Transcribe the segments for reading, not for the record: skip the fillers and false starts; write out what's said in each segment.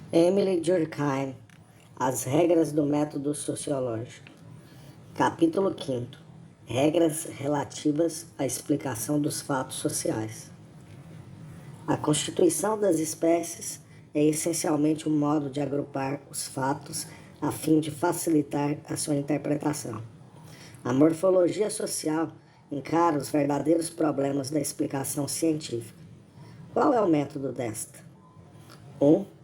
Emily Durkheim, As regras do método sociológico. Capítulo 5. Regras relativas à explicação dos fatos sociais. A constituição das espécies é essencialmente um modo de agrupar os fatos a fim de facilitar a sua interpretação. A morfologia social encara os verdadeiros problemas da explicação científica. Qual é o método desta? 1.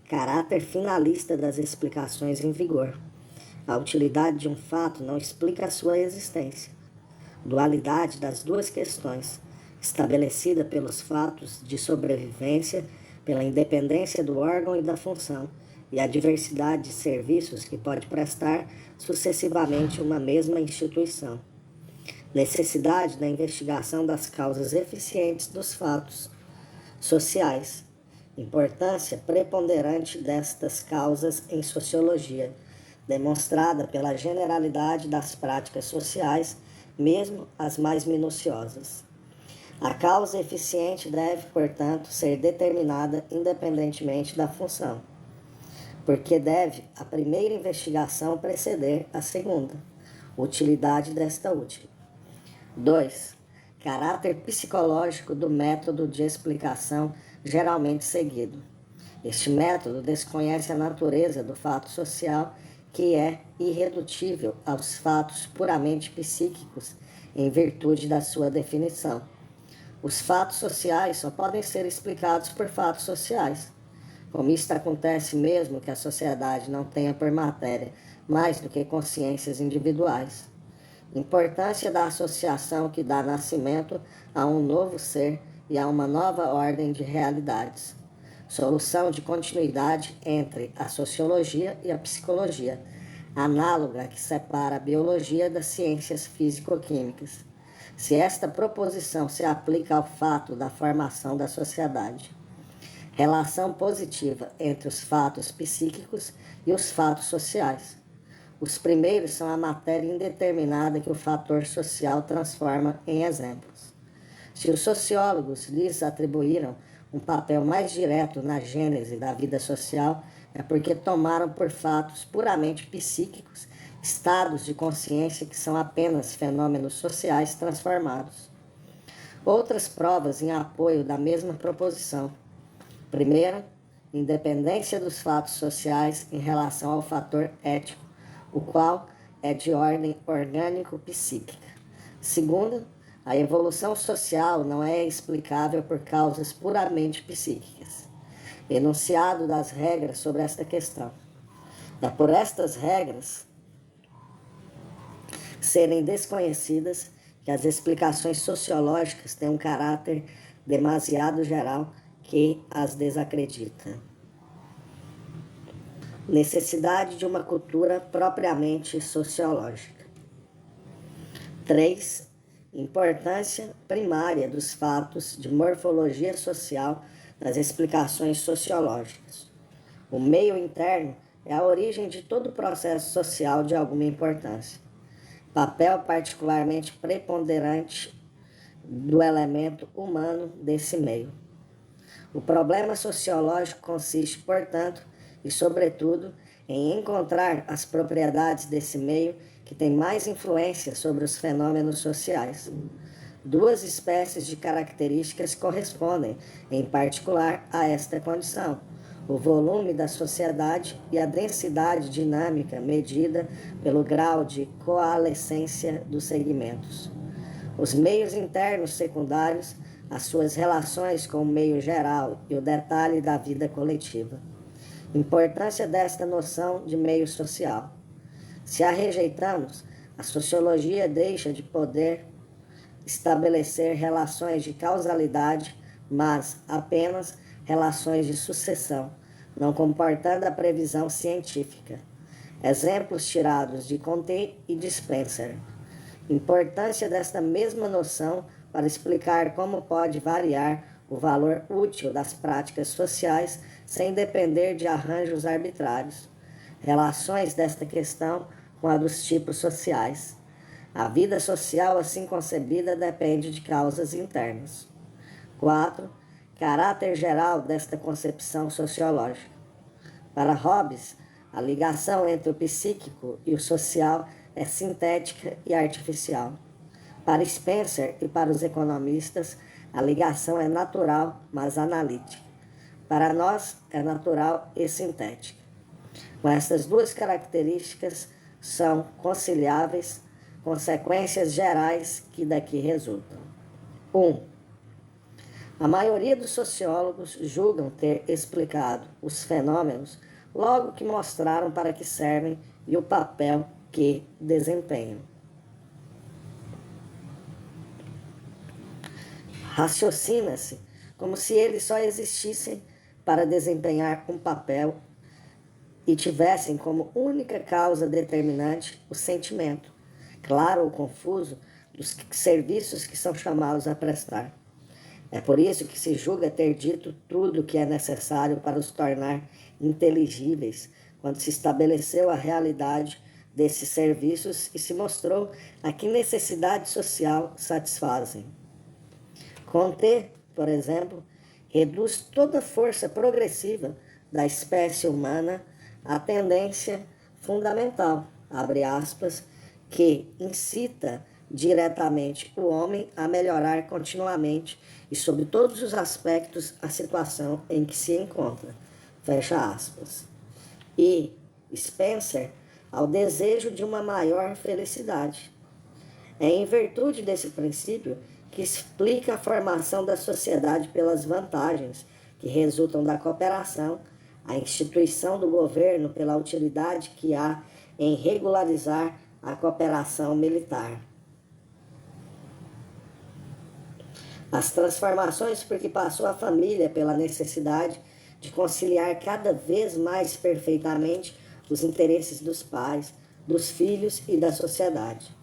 Caráter finalista das explicações em vigor. A utilidade de um fato não explica a sua existência. Dualidade das duas questões, estabelecida pelos fatos de sobrevivência, pela independência do órgão e da função, e a diversidade de serviços que pode prestar sucessivamente uma mesma instituição. Necessidade da investigação das causas eficientes dos fatos sociais. Importância preponderante destas causas em sociologia, demonstrada pela generalidade das práticas sociais, mesmo as mais minuciosas. A causa eficiente deve, portanto, ser determinada independentemente da função, porque deve a primeira investigação preceder a segunda, utilidade desta última. 2. Caráter psicológico do método de explicação geralmente seguido. Este método desconhece a natureza do fato social, que é irredutível aos fatos puramente psíquicos em virtude da sua definição. Os fatos sociais só podem ser explicados por fatos sociais. Como isto acontece mesmo que a sociedade não tenha por matéria mais do que consciências individuais. Importância da associação que dá nascimento a um novo ser e a uma nova ordem de realidades. Solução de continuidade entre a sociologia e a psicologia, análoga que separa a biologia das ciências físico-químicas. Se esta proposição se aplica ao fato da formação da sociedade. Relação positiva entre os fatos psíquicos e os fatos sociais. Os primeiros são a matéria indeterminada que o fator social transforma em exemplos. Se os sociólogos lhes atribuíram um papel mais direto na gênese da vida social, é porque tomaram por fatos puramente psíquicos estados de consciência que são apenas fenômenos sociais transformados. Outras provas em apoio da mesma proposição. Primeira, independência dos fatos sociais em relação ao fator ético, o qual é de ordem orgânico-psíquica. Segunda, a evolução social não é explicável por causas puramente psíquicas. Enunciado das regras sobre esta questão. É por estas regras serem desconhecidas que as explicações sociológicas têm um caráter demasiado geral que as desacredita. Necessidade de uma cultura propriamente sociológica. 3. Importância primária dos fatos de morfologia social nas explicações sociológicas. O meio interno é a origem de todo processo social de alguma importância. Papel particularmente preponderante do elemento humano desse meio. O problema sociológico consiste, portanto, e sobretudo, em encontrar as propriedades desse meio que têm mais influência sobre os fenômenos sociais. Duas espécies de características correspondem, em particular, a esta condição: o volume da sociedade e a densidade dinâmica medida pelo grau de coalescência dos segmentos. Os meios internos secundários, as suas relações com o meio geral e o detalhe da vida coletiva. Importância desta noção de meio social. Se a rejeitamos, a sociologia deixa de poder estabelecer relações de causalidade, mas apenas relações de sucessão, não comportando a previsão científica. Exemplos tirados de Comte e de Spencer. Importância desta mesma noção para explicar como pode variar o valor útil das práticas sociais sem depender de arranjos arbitrários. Relações desta questão com a dos tipos sociais. A vida social assim concebida depende de causas internas. 4. Caráter geral desta concepção sociológica. Para Hobbes, a ligação entre o psíquico e o social é sintética e artificial. Para Spencer e para os economistas, a ligação é natural, mas analítica. Para nós, é natural e sintética. Com essas duas características, são conciliáveis consequências gerais que daqui resultam. 1. A maioria dos sociólogos julgam ter explicado os fenômenos logo que mostraram para que servem e o papel que desempenham. Raciocina-se como se eles só existissem para desempenhar um papel e tivessem como única causa determinante o sentimento, claro ou confuso, dos serviços que são chamados a prestar. É por isso que se julga ter dito tudo o que é necessário para os tornar inteligíveis, quando se estabeleceu a realidade desses serviços e se mostrou a que necessidade social satisfazem. Comte, por exemplo, reduz toda a força progressiva da espécie humana à tendência fundamental, abre aspas, que incita diretamente o homem a melhorar continuamente e sob todos os aspectos a situação em que se encontra, fecha aspas. E Spencer ao desejo de uma maior felicidade. É em virtude desse princípio que explica a formação da sociedade pelas vantagens que resultam da cooperação, a instituição do governo pela utilidade que há em regularizar a cooperação militar. As transformações por que passou a família pela necessidade de conciliar cada vez mais perfeitamente os interesses dos pais, dos filhos e da sociedade.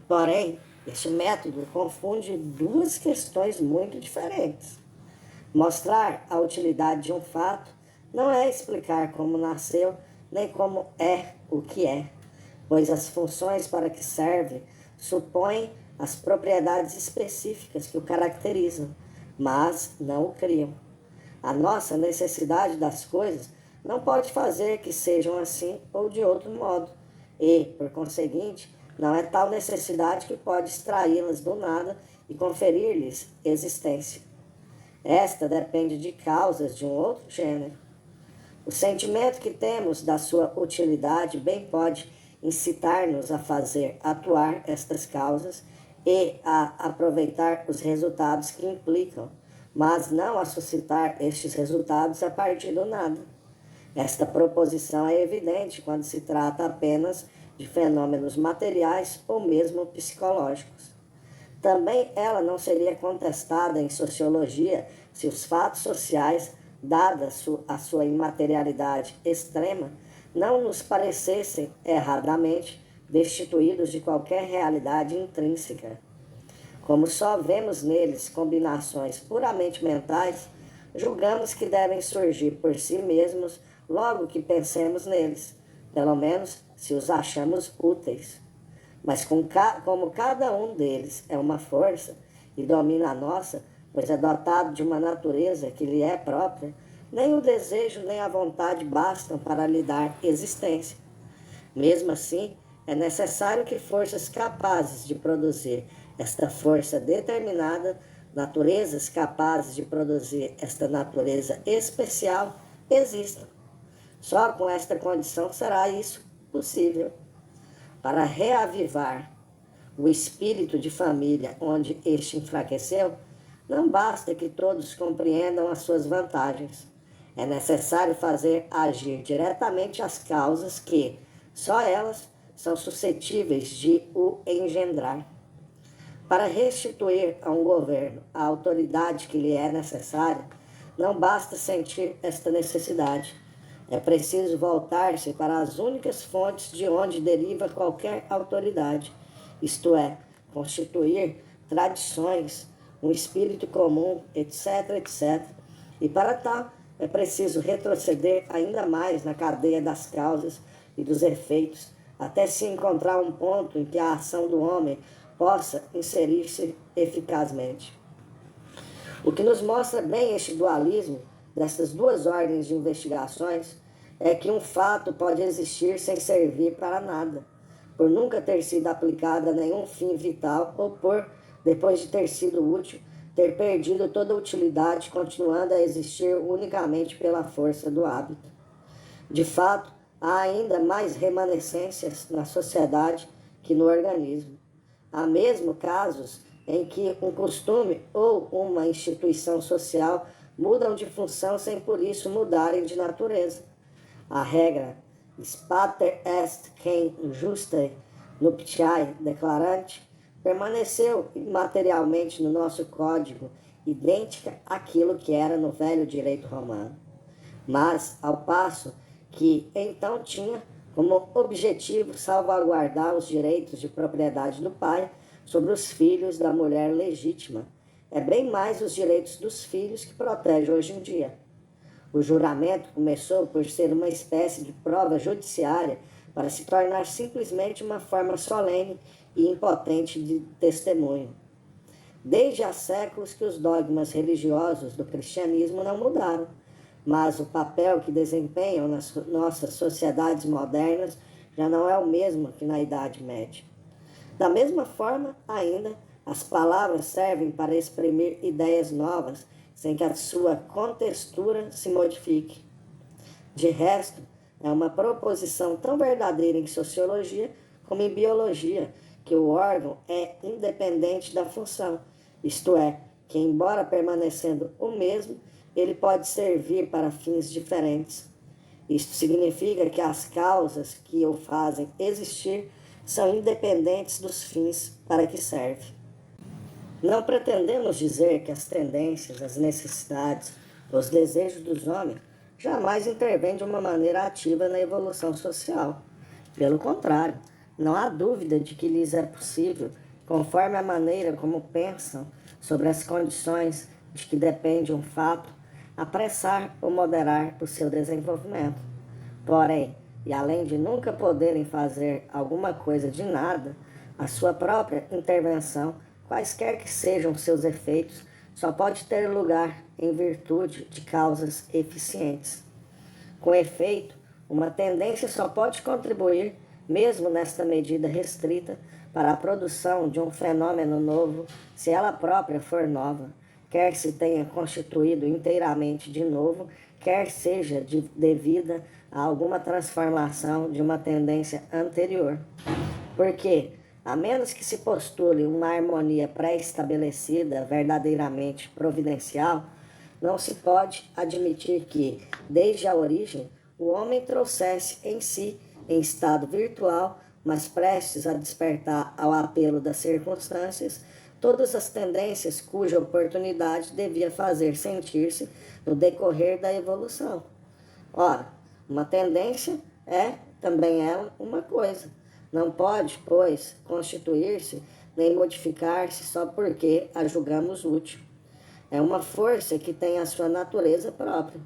Porém, este método confunde duas questões muito diferentes. Mostrar a utilidade de um fato não é explicar como nasceu, nem como é o que é, pois as funções para que serve supõem as propriedades específicas que o caracterizam, mas não o criam. A nossa necessidade das coisas não pode fazer que sejam assim ou de outro modo, e, por conseguinte, não é tal necessidade que pode extraí-las do nada e conferir-lhes existência. Esta depende de causas de um outro gênero. O sentimento que temos da sua utilidade bem pode incitar-nos a fazer atuar estas causas e a aproveitar os resultados que implicam, mas não a suscitar estes resultados a partir do nada. Esta proposição é evidente quando se trata apenas de fenômenos materiais ou mesmo psicológicos. Também ela não seria contestada em sociologia se os fatos sociais, dada a sua imaterialidade extrema, não nos parecessem erradamente destituídos de qualquer realidade intrínseca. Como só vemos neles combinações puramente mentais, julgamos que devem surgir por si mesmos logo que pensemos neles, pelo menos se os achamos úteis. Mas como cada um deles é uma força e domina a nossa, pois é dotado de uma natureza que lhe é própria, nem o desejo nem a vontade bastam para lhe dar existência. Mesmo assim, é necessário que forças capazes de produzir esta força determinada, naturezas capazes de produzir esta natureza especial, existam. Só com esta condição será isso possível. Para reavivar o espírito de família onde este enfraqueceu, não basta que todos compreendam as suas vantagens. É necessário fazer agir diretamente as causas que, só elas, são suscetíveis de o engendrar. Para restituir a um governo a autoridade que lhe é necessária, não basta sentir esta necessidade. É preciso voltar-se para as únicas fontes de onde deriva qualquer autoridade, isto é, constituir tradições, um espírito comum, etc., etc. E para tal, é preciso retroceder ainda mais na cadeia das causas e dos efeitos, até se encontrar um ponto em que a ação do homem possa inserir-se eficazmente. O que nos mostra bem este dualismo dessas duas ordens de investigações é que um fato pode existir sem servir para nada, por nunca ter sido aplicado a nenhum fim vital ou por, depois de ter sido útil, ter perdido toda utilidade, continuando a existir unicamente pela força do hábito. De fato, há ainda mais remanescências na sociedade que no organismo. Há mesmo casos em que um costume ou uma instituição social mudam de função sem por isso mudarem de natureza. A regra Spater est quem justae nuptiae declarante permaneceu materialmente no nosso código, idêntica àquilo que era no velho direito romano. Mas, ao passo que então tinha como objetivo salvaguardar os direitos de propriedade do pai sobre os filhos da mulher legítima, é bem mais os direitos dos filhos que protege hoje em dia. O juramento começou por ser uma espécie de prova judiciária para se tornar simplesmente uma forma solene e impotente de testemunho. Desde há séculos que os dogmas religiosos do cristianismo não mudaram, mas o papel que desempenham nas nossas sociedades modernas já não é o mesmo que na Idade Média. Da mesma forma, ainda, as palavras servem para exprimir ideias novas, sem que a sua contextura se modifique. De resto, é uma proposição tão verdadeira em sociologia como em biologia, que o órgão é independente da função, isto é, que embora permanecendo o mesmo, ele pode servir para fins diferentes. Isto significa que as causas que o fazem existir são independentes dos fins para que serve. Não pretendemos dizer que as tendências, as necessidades, os desejos dos homens jamais intervêm de uma maneira ativa na evolução social. Pelo contrário, não há dúvida de que lhes é possível, conforme a maneira como pensam sobre as condições de que depende um fato, apressar ou moderar o seu desenvolvimento. Porém, e além de nunca poderem fazer alguma coisa de nada, a sua própria intervenção, quaisquer que sejam seus efeitos, só pode ter lugar em virtude de causas eficientes. Com efeito, uma tendência só pode contribuir, mesmo nesta medida restrita, para a produção de um fenômeno novo, se ela própria for nova, quer se tenha constituído inteiramente de novo, quer seja devida a alguma transformação de uma tendência anterior. Porque, a menos que se postule uma harmonia pré-estabelecida, verdadeiramente providencial, não se pode admitir que, desde a origem, o homem trouxesse em si, em estado virtual, mas prestes a despertar ao apelo das circunstâncias, todas as tendências cuja oportunidade devia fazer sentir-se no decorrer da evolução. Ora, uma tendência é, também ela, uma coisa. Não pode, pois, constituir-se nem modificar-se só porque a julgamos útil. É uma força que tem a sua natureza própria.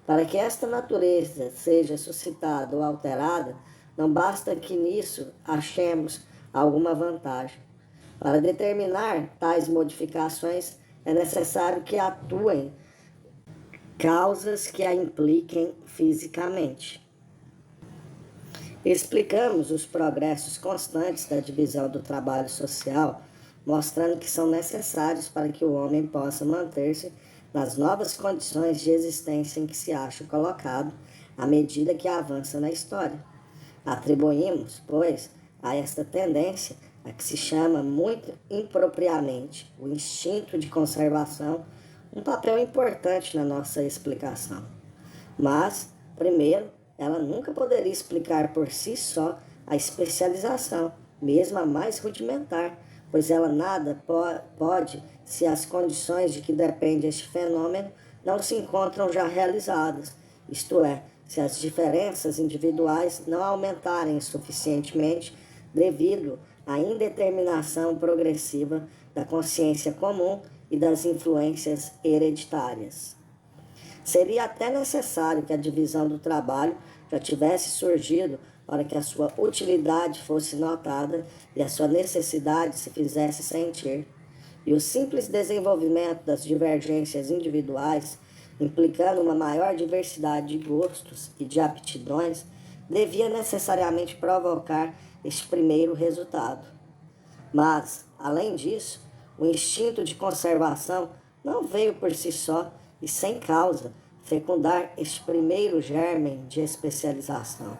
Para que esta natureza seja suscitada ou alterada, não basta que nisso achemos alguma vantagem. Para determinar tais modificações, é necessário que atuem causas que a impliquem fisicamente. Explicamos os progressos constantes da divisão do trabalho social, mostrando que são necessários para que o homem possa manter-se nas novas condições de existência em que se acha colocado, à medida que avança na história. Atribuímos, pois, a esta tendência, a que se chama muito impropriamente o instinto de conservação, um papel importante na nossa explicação. Mas, primeiro, ela nunca poderia explicar por si só a especialização, mesmo a mais rudimentar, pois ela nada pode se as condições de que depende este fenômeno não se encontram já realizadas, isto é, se as diferenças individuais não aumentarem suficientemente devido à indeterminação progressiva da consciência comum e das influências hereditárias. Seria até necessário que a divisão do trabalho já tivesse surgido para que a sua utilidade fosse notada e a sua necessidade se fizesse sentir. E o simples desenvolvimento das divergências individuais implicando uma maior diversidade de gostos e de aptidões, devia necessariamente provocar este primeiro resultado. Mas, além disso, o instinto de conservação não veio por si só e sem causa fecundar este primeiro germen de especialização.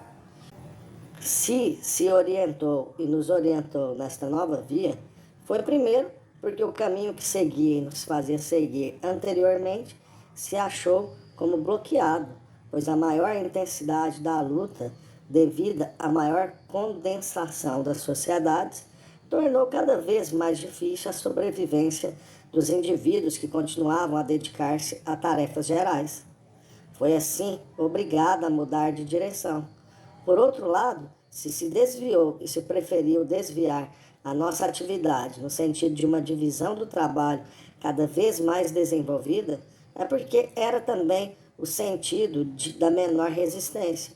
Se orientou e nos orientou nesta nova via, foi primeiro porque o caminho que seguia e nos fazia seguir anteriormente se achou como bloqueado, pois a maior intensidade da luta, devida à maior condensação das sociedades, tornou cada vez mais difícil a sobrevivência dos indivíduos que continuavam a dedicar-se a tarefas gerais. Foi assim obrigada a mudar de direção. Por outro lado, se desviou e se preferiu desviar a nossa atividade no sentido de uma divisão do trabalho cada vez mais desenvolvida, é porque era também o sentido da menor resistência.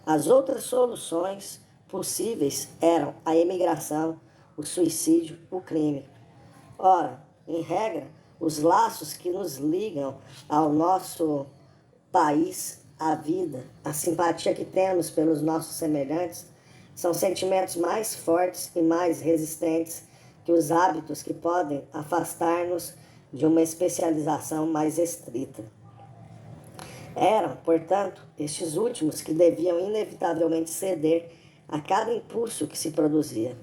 As outras soluções possíveis eram a emigração, o suicídio, o crime. Ora, em regra, os laços que nos ligam ao nosso país, a vida, a simpatia que temos pelos nossos semelhantes, são sentimentos mais fortes e mais resistentes que os hábitos que podem afastar-nos de uma especialização mais estrita. Eram, portanto, estes últimos que deviam inevitavelmente ceder a cada impulso que se produzia.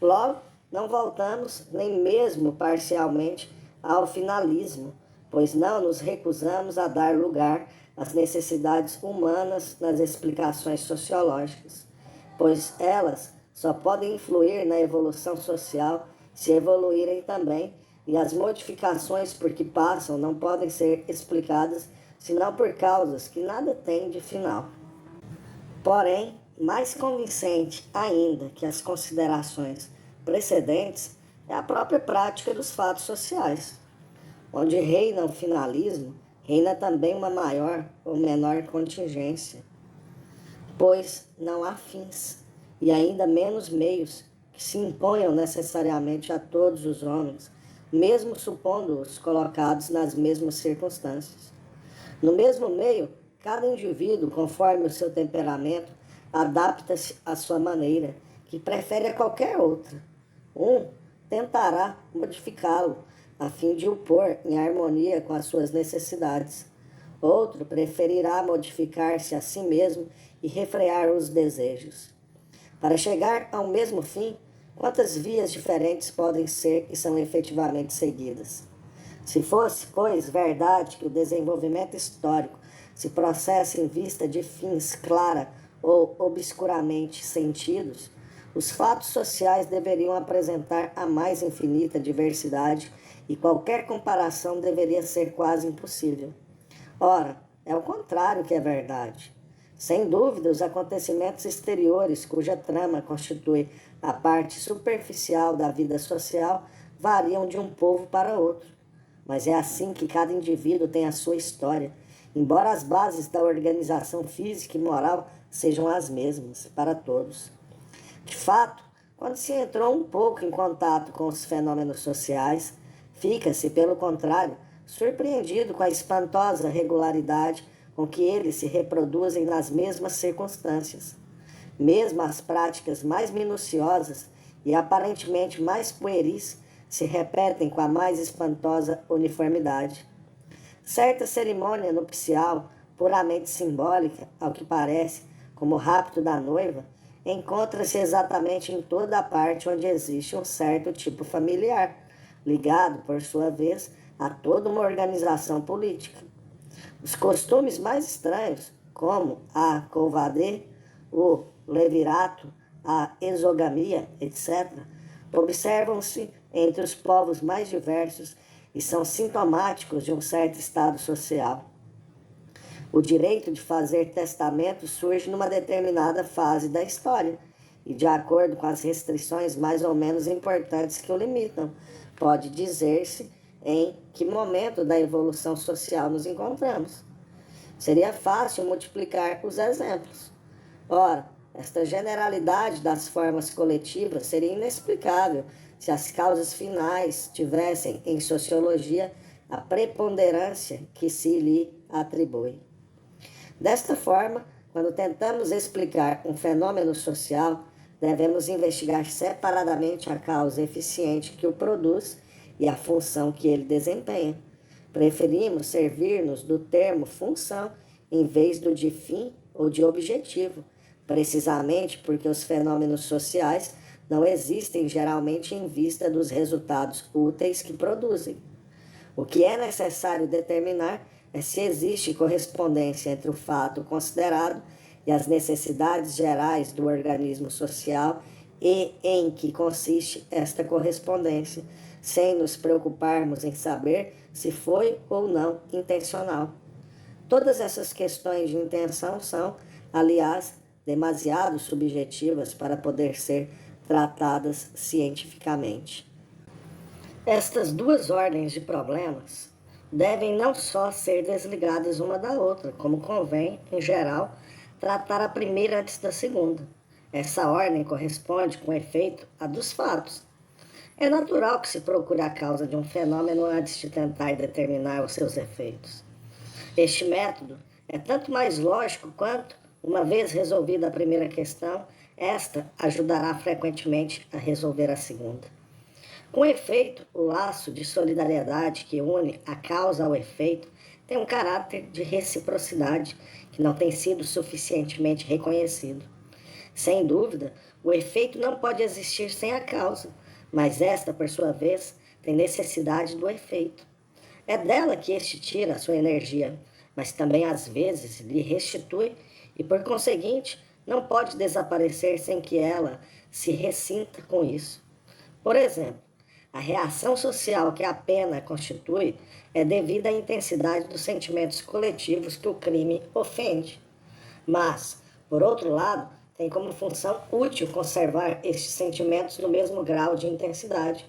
Logo, não voltamos nem mesmo parcialmente ao finalismo, pois não nos recusamos a dar lugar às necessidades humanas nas explicações sociológicas, pois elas só podem influir na evolução social se evoluírem também, e as modificações por que passam não podem ser explicadas senão por causas que nada têm de final. Porém, mais convincente ainda que as considerações precedentes é a própria prática dos fatos sociais. Onde reina o finalismo, reina também uma maior ou menor contingência, pois não há fins e ainda menos meios que se imponham necessariamente a todos os homens, mesmo supondo-os colocados nas mesmas circunstâncias. No mesmo meio, cada indivíduo, conforme o seu temperamento, adapta-se à sua maneira, que prefere a qualquer outra. Um tentará modificá-lo, a fim de o pôr em harmonia com as suas necessidades. Outro preferirá modificar-se a si mesmo e refrear os desejos. Para chegar ao mesmo fim, quantas vias diferentes podem ser e são efetivamente seguidas? Se fosse, pois, verdade que o desenvolvimento histórico se processa em vista de fins clara ou obscuramente sentidos, os fatos sociais deveriam apresentar a mais infinita diversidade e qualquer comparação deveria ser quase impossível. Ora, é o contrário que é verdade. Sem dúvida, os acontecimentos exteriores, cuja trama constitui a parte superficial da vida social, variam de um povo para outro. Mas é assim que cada indivíduo tem a sua história, embora as bases da organização física e moral sejam as mesmas para todos. De fato, quando se entrou um pouco em contato com os fenômenos sociais, fica-se, pelo contrário, surpreendido com a espantosa regularidade com que eles se reproduzem nas mesmas circunstâncias. Mesmo as práticas mais minuciosas e aparentemente mais pueris se repetem com a mais espantosa uniformidade. Certa cerimônia nupcial, puramente simbólica, ao que parece, como o rapto da noiva, encontra-se exatamente em toda a parte onde existe um certo tipo familiar, ligado, por sua vez, a toda uma organização política. Os costumes mais estranhos, como a couvade, o levirato, a exogamia, etc., observam-se entre os povos mais diversos e são sintomáticos de um certo estado social. O direito de fazer testamento surge numa determinada fase da história e, de acordo com as restrições mais ou menos importantes que o limitam, pode dizer-se em que momento da evolução social nos encontramos. Seria fácil multiplicar os exemplos. Ora, esta generalidade das formas coletivas seria inexplicável se as causas finais tivessem, em sociologia, a preponderância que se lhe atribui. Desta forma, quando tentamos explicar um fenômeno social, devemos investigar separadamente a causa eficiente que o produz e a função que ele desempenha. Preferimos servir-nos do termo função em vez do de fim ou de objetivo, precisamente porque os fenômenos sociais não existem geralmente em vista dos resultados úteis que produzem. O que é necessário determinar é se existe correspondência entre o fato considerado e as necessidades gerais do organismo social e em que consiste esta correspondência, sem nos preocuparmos em saber se foi ou não intencional. Todas essas questões de intenção são, aliás, demasiado subjetivas para poder ser tratadas cientificamente. Estas duas ordens de problemas devem não só ser desligadas uma da outra, como convém, em geral, tratar a primeira antes da segunda. Essa ordem corresponde, com efeito, à dos fatos. É natural que se procure a causa de um fenômeno antes de tentar determinar os seus efeitos. Este método é tanto mais lógico quanto, uma vez resolvida a primeira questão, esta ajudará frequentemente a resolver a segunda. Com efeito, o laço de solidariedade que une a causa ao efeito tem um caráter de reciprocidade que não tem sido suficientemente reconhecido. Sem dúvida, o efeito não pode existir sem a causa, mas esta, por sua vez, tem necessidade do efeito. É dela que este tira a sua energia, mas também às vezes lhe restitui e, por conseguinte, não pode desaparecer sem que ela se ressinta com isso. Por exemplo, a reação social que a pena constitui é devida à intensidade dos sentimentos coletivos que o crime ofende. Mas, por outro lado, tem como função útil conservar estes sentimentos no mesmo grau de intensidade,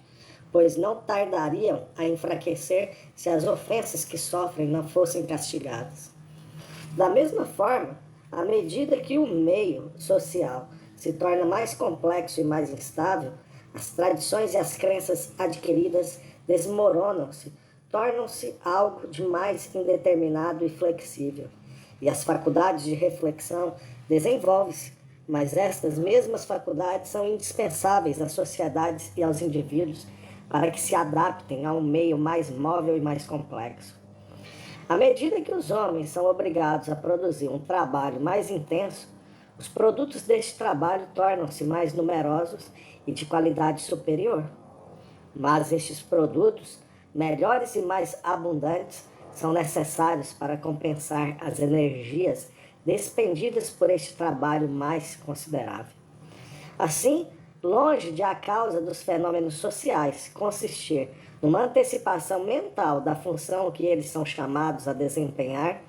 pois não tardariam a enfraquecer se as ofensas que sofrem não fossem castigadas. Da mesma forma, à medida que o meio social se torna mais complexo e mais instável, as tradições e as crenças adquiridas desmoronam-se, tornam-se algo de mais indeterminado e flexível, e as faculdades de reflexão desenvolvem-se, mas estas mesmas faculdades são indispensáveis às sociedades e aos indivíduos para que se adaptem a um meio mais móvel e mais complexo. À medida que os homens são obrigados a produzir um trabalho mais intenso, os produtos deste trabalho tornam-se mais numerosos e de qualidade superior. Mas estes produtos, melhores e mais abundantes, são necessários para compensar as energias despendidas por este trabalho mais considerável. Assim, longe de a causa dos fenômenos sociais consistir numa antecipação mental da função que eles são chamados a desempenhar,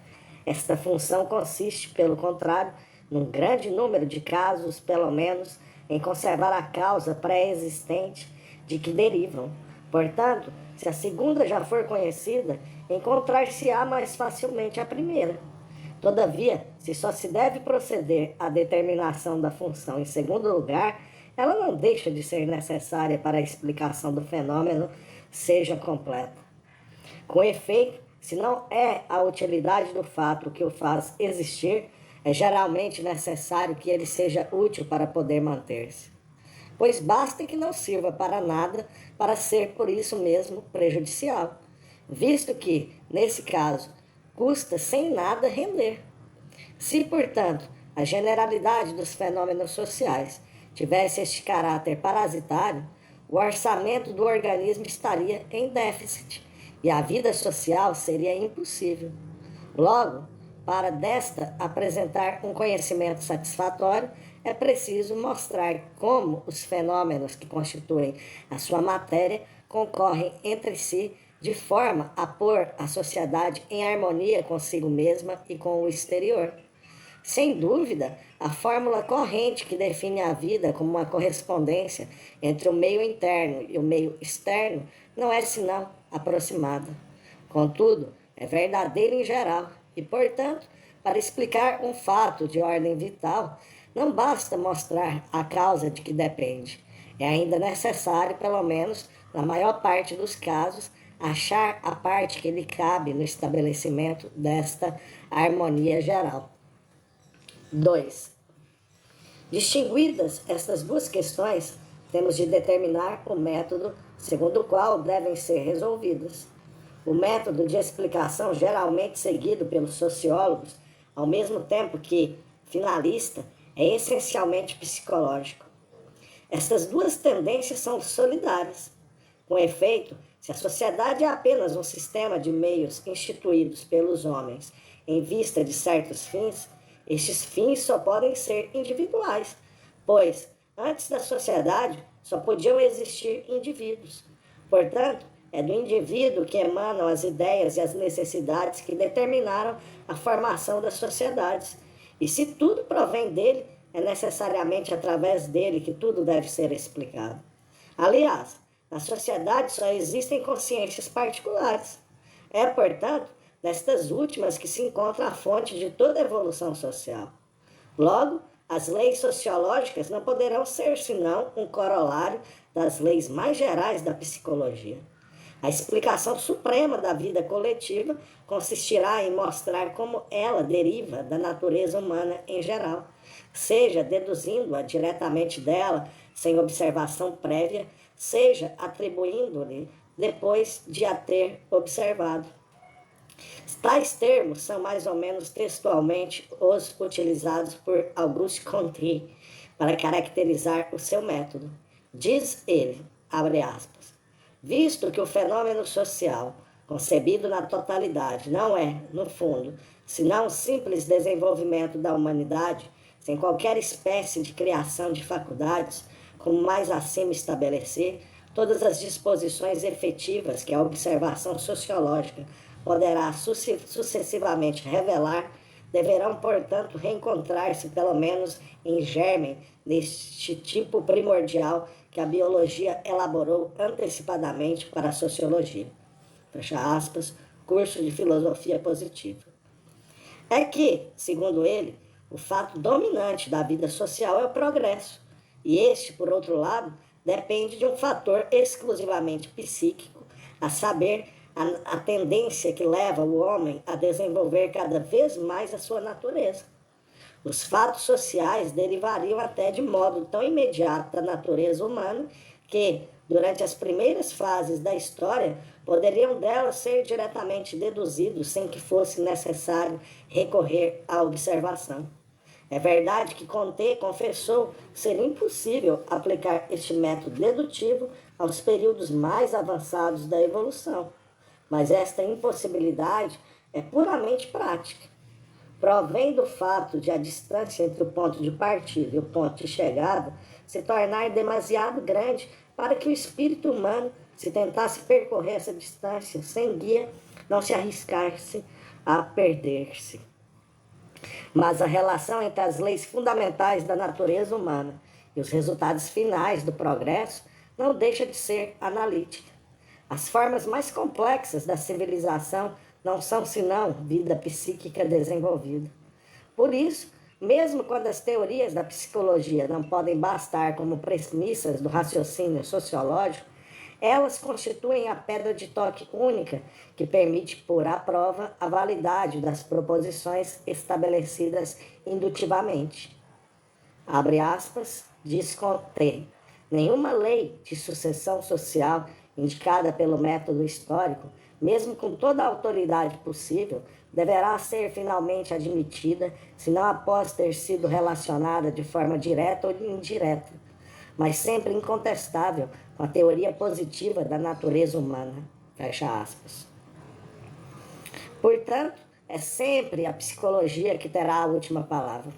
esta função consiste, pelo contrário, num grande número de casos, pelo menos, em conservar a causa pré-existente de que derivam. Portanto, se a segunda já for conhecida, encontrar-se-á mais facilmente a primeira. Todavia, se só se deve proceder à determinação da função em segundo lugar, ela não deixa de ser necessária para a explicação do fenômeno seja completa. Com efeito, se não é a utilidade do fato que o faz existir, é geralmente necessário que ele seja útil para poder manter-se. Pois basta que não sirva para nada para ser por isso mesmo prejudicial, visto que, nesse caso, custa sem nada render. Se, portanto, a generalidade dos fenômenos sociais tivesse este caráter parasitário, o orçamento do organismo estaria em déficit e a vida social seria impossível. Logo, para desta apresentar um conhecimento satisfatório, é preciso mostrar como os fenômenos que constituem a sua matéria concorrem entre si de forma a pôr a sociedade em harmonia consigo mesma e com o exterior. Sem dúvida, a fórmula corrente que define a vida como uma correspondência entre o meio interno e o meio externo não é senão aproximada. Contudo, é verdadeira em geral e, portanto, para explicar um fato de ordem vital, não basta mostrar a causa de que depende. É ainda necessário, pelo menos na maior parte dos casos, achar a parte que lhe cabe no estabelecimento desta harmonia geral. 2. Distinguidas estas duas questões, temos de determinar o método segundo o qual devem ser resolvidas. O método de explicação geralmente seguido pelos sociólogos, ao mesmo tempo que finalista, é essencialmente psicológico. Estas duas tendências são solidárias. Com efeito, se a sociedade é apenas um sistema de meios instituídos pelos homens em vista de certos fins, estes fins só podem ser individuais, pois, antes da sociedade, só podiam existir indivíduos. Portanto, é do indivíduo que emanam as ideias e as necessidades que determinaram a formação das sociedades. E se tudo provém dele, é necessariamente através dele que tudo deve ser explicado. Aliás, na sociedade só existem consciências particulares. É, portanto, nestas últimas que se encontra a fonte de toda a evolução social. Logo, as leis sociológicas não poderão ser senão um corolário das leis mais gerais da psicologia. A explicação suprema da vida coletiva consistirá em mostrar como ela deriva da natureza humana em geral, seja deduzindo-a diretamente dela, sem observação prévia, seja atribuindo-lhe depois de a ter observado. Tais termos são mais ou menos textualmente os utilizados por Auguste Comte para caracterizar o seu método. Diz ele, abre aspas, visto que o fenômeno social, concebido na totalidade, não é, no fundo, senão um simples desenvolvimento da humanidade, sem qualquer espécie de criação de faculdades, como mais acima estabelecer, todas as disposições efetivas que a observação sociológica poderá sucessivamente revelar, deverão, portanto, reencontrar-se, pelo menos em germe, neste tipo primordial que a biologia elaborou antecipadamente para a sociologia. Fecha aspas, curso de filosofia positiva. É que, segundo ele, o fato dominante da vida social é o progresso, e este, por outro lado, depende de um fator exclusivamente psíquico, a saber, a tendência que leva o homem a desenvolver cada vez mais a sua natureza. Os fatos sociais derivariam até de modo tão imediato da natureza humana que, durante as primeiras fases da história, poderiam dela ser diretamente deduzidos sem que fosse necessário recorrer à observação. É verdade que Comte confessou ser impossível aplicar este método dedutivo aos períodos mais avançados da evolução, mas esta impossibilidade é puramente prática. Provém do fato de a distância entre o ponto de partida e o ponto de chegada se tornar demasiado grande para que o espírito humano, se tentasse percorrer essa distância sem guia, não se arriscasse a perder-se. Mas a relação entre as leis fundamentais da natureza humana e os resultados finais do progresso não deixa de ser analítica. As formas mais complexas da civilização não são senão vida psíquica desenvolvida. Por isso, mesmo quando as teorias da psicologia não podem bastar como premissas do raciocínio sociológico, elas constituem a pedra de toque única que permite pôr à prova a validade das proposições estabelecidas indutivamente. Abre aspas, diz Comte, nenhuma lei de sucessão social indicada pelo método histórico, mesmo com toda a autoridade possível, deverá ser finalmente admitida, senão após ter sido relacionada de forma direta ou indireta, mas sempre incontestável com a teoria positiva da natureza humana. Fecha aspas. Portanto, é sempre a psicologia que terá a última palavra.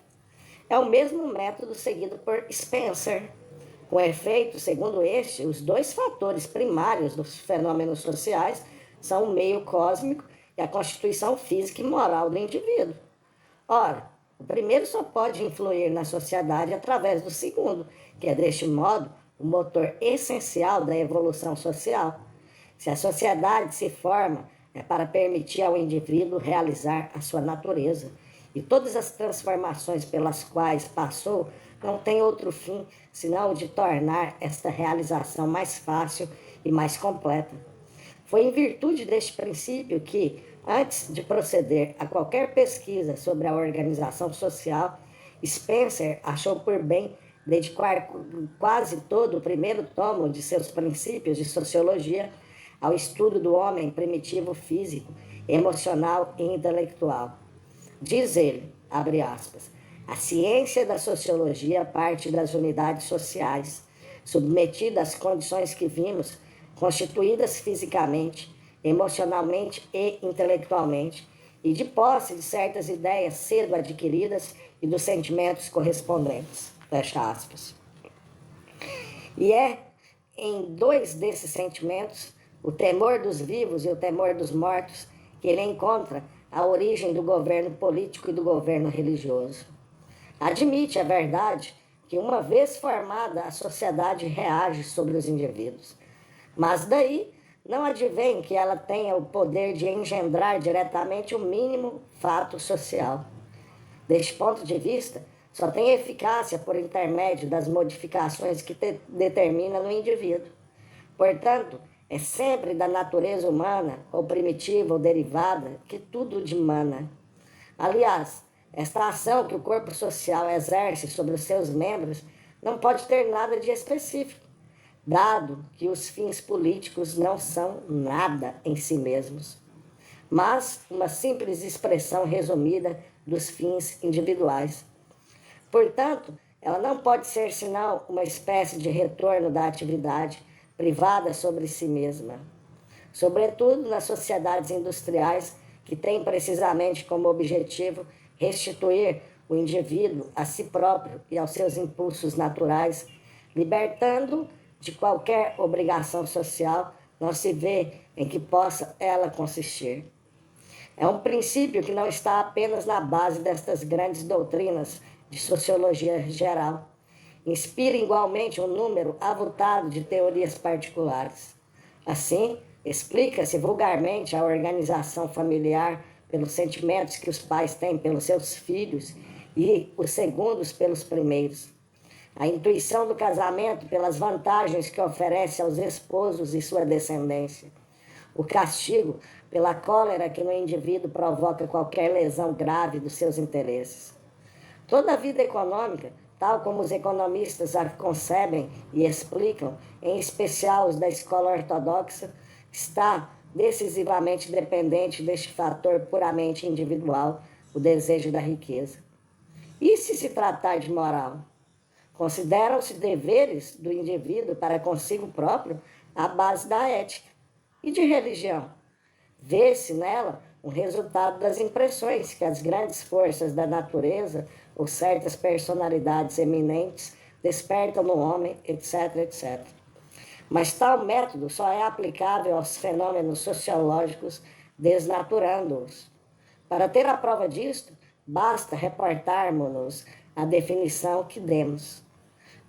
É o mesmo método seguido por Spencer. Com efeito, segundo este, os dois fatores primários dos fenômenos sociais são o meio cósmico e a constituição física e moral do indivíduo. Ora, o primeiro só pode influir na sociedade através do segundo, que é, deste modo, o motor essencial da evolução social. Se a sociedade se forma, é para permitir ao indivíduo realizar a sua natureza, e todas as transformações pelas quais passou não têm outro fim senão o de tornar esta realização mais fácil e mais completa. Foi em virtude deste princípio que, antes de proceder a qualquer pesquisa sobre a organização social, Spencer achou por bem dedicar quase todo o primeiro tomo de seus princípios de sociologia ao estudo do homem primitivo físico, emocional e intelectual. Diz ele, abre aspas, a ciência da sociologia parte das unidades sociais, submetidas às condições que vimos, constituídas fisicamente, emocionalmente e intelectualmente, e de posse de certas ideias cedo adquiridas e dos sentimentos correspondentes. Fecha aspas. E é em dois desses sentimentos, o temor dos vivos e o temor dos mortos, que ele encontra a origem do governo político e do governo religioso. Admite, é verdade, que uma vez formada a sociedade reage sobre os indivíduos, mas daí não advém que ela tenha o poder de engendrar diretamente o mínimo fato social. Deste ponto de vista, só tem eficácia por intermédio das modificações que determina no indivíduo. Portanto, é sempre da natureza humana, ou primitiva ou derivada, que tudo dimana. Aliás, esta ação que o corpo social exerce sobre os seus membros não pode ter nada de específico, dado que os fins políticos não são nada em si mesmos, mas uma simples expressão resumida dos fins individuais. Portanto, ela não pode ser senão uma espécie de retorno da atividade privada sobre si mesma, sobretudo nas sociedades industriais que têm precisamente como objetivo restituir o indivíduo a si próprio e aos seus impulsos naturais, libertando de qualquer obrigação social, não se vê em que possa ela consistir. É um princípio que não está apenas na base destas grandes doutrinas de sociologia geral. Inspira igualmente um número avultado de teorias particulares. Assim, explica-se vulgarmente a organização familiar pelos sentimentos que os pais têm pelos seus filhos e os segundos pelos primeiros. A intuição do casamento pelas vantagens que oferece aos esposos e sua descendência. O castigo pela cólera que no indivíduo provoca qualquer lesão grave dos seus interesses. Toda a vida econômica, tal como os economistas a concebem e explicam, em especial os da escola ortodoxa, está decisivamente dependente deste fator puramente individual, o desejo da riqueza. E se tratar de moral? Consideram-se deveres do indivíduo para consigo próprio a base da ética. E de religião? Vê-se nela um resultado das impressões que as grandes forças da natureza ou certas personalidades eminentes despertam no homem, etc, etc. Mas tal método só é aplicável aos fenômenos sociológicos, desnaturando-os. Para ter a prova disto, basta reportarmos-nos a definição que demos.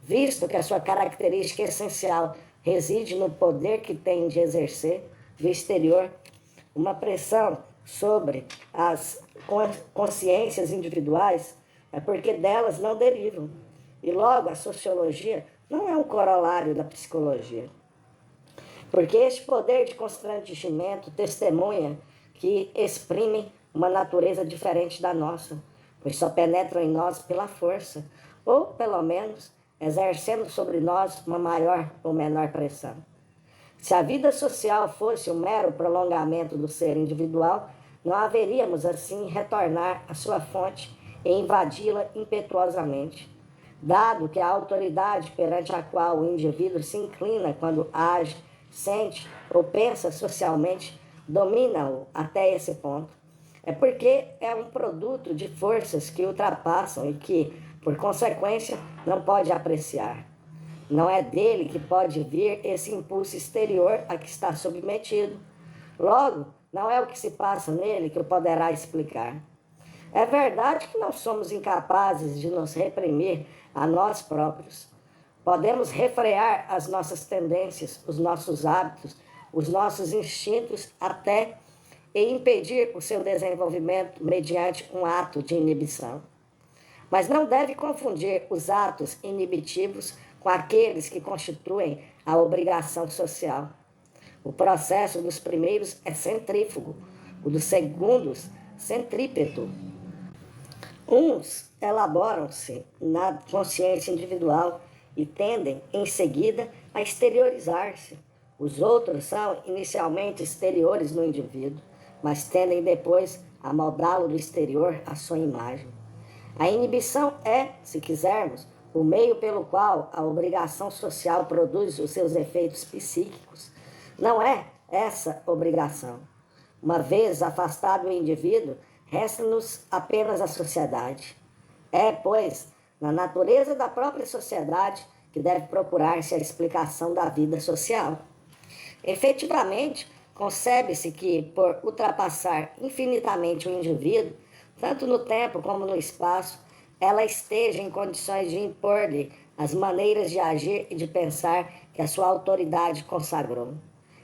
Visto que a sua característica essencial reside no poder que tem de exercer, do exterior, uma pressão sobre as consciências individuais, é porque delas não derivam. E logo a sociologia não é um corolário da psicologia. Porque este poder de constrangimento testemunha que exprime uma natureza diferente da nossa, pois só penetram em nós pela força, ou, pelo menos, exercendo sobre nós uma maior ou menor pressão. Se a vida social fosse um mero prolongamento do ser individual, não haveríamos, assim, retornar à sua fonte e invadi-la impetuosamente, dado que a autoridade perante a qual o indivíduo se inclina quando age, sente ou pensa socialmente, domina-o até esse ponto. É porque é um produto de forças que ultrapassam e que, por consequência, não pode apreciar. Não é dele que pode vir esse impulso exterior a que está submetido. Logo, não é o que se passa nele que o poderá explicar. É verdade que não somos incapazes de nos reprimir a nós próprios. Podemos refrear as nossas tendências, os nossos hábitos, os nossos instintos até e impedir o seu desenvolvimento mediante um ato de inibição. Mas não deve confundir os atos inibitivos com aqueles que constituem a obrigação social. O processo dos primeiros é centrífugo, o dos segundos, centrípeto. Uns elaboram-se na consciência individual e tendem, em seguida, a exteriorizar-se. Os outros são inicialmente exteriores no indivíduo, mas tendem depois a moldá-lo do exterior à sua imagem. A inibição é, se quisermos, o meio pelo qual a obrigação social produz os seus efeitos psíquicos. Não é essa obrigação. Uma vez afastado o indivíduo, resta-nos apenas a sociedade. É, pois, na natureza da própria sociedade que deve procurar-se a explicação da vida social. Efetivamente, concebe-se que, por ultrapassar infinitamente o indivíduo, tanto no tempo como no espaço, ela esteja em condições de impor-lhe as maneiras de agir e de pensar que a sua autoridade consagrou.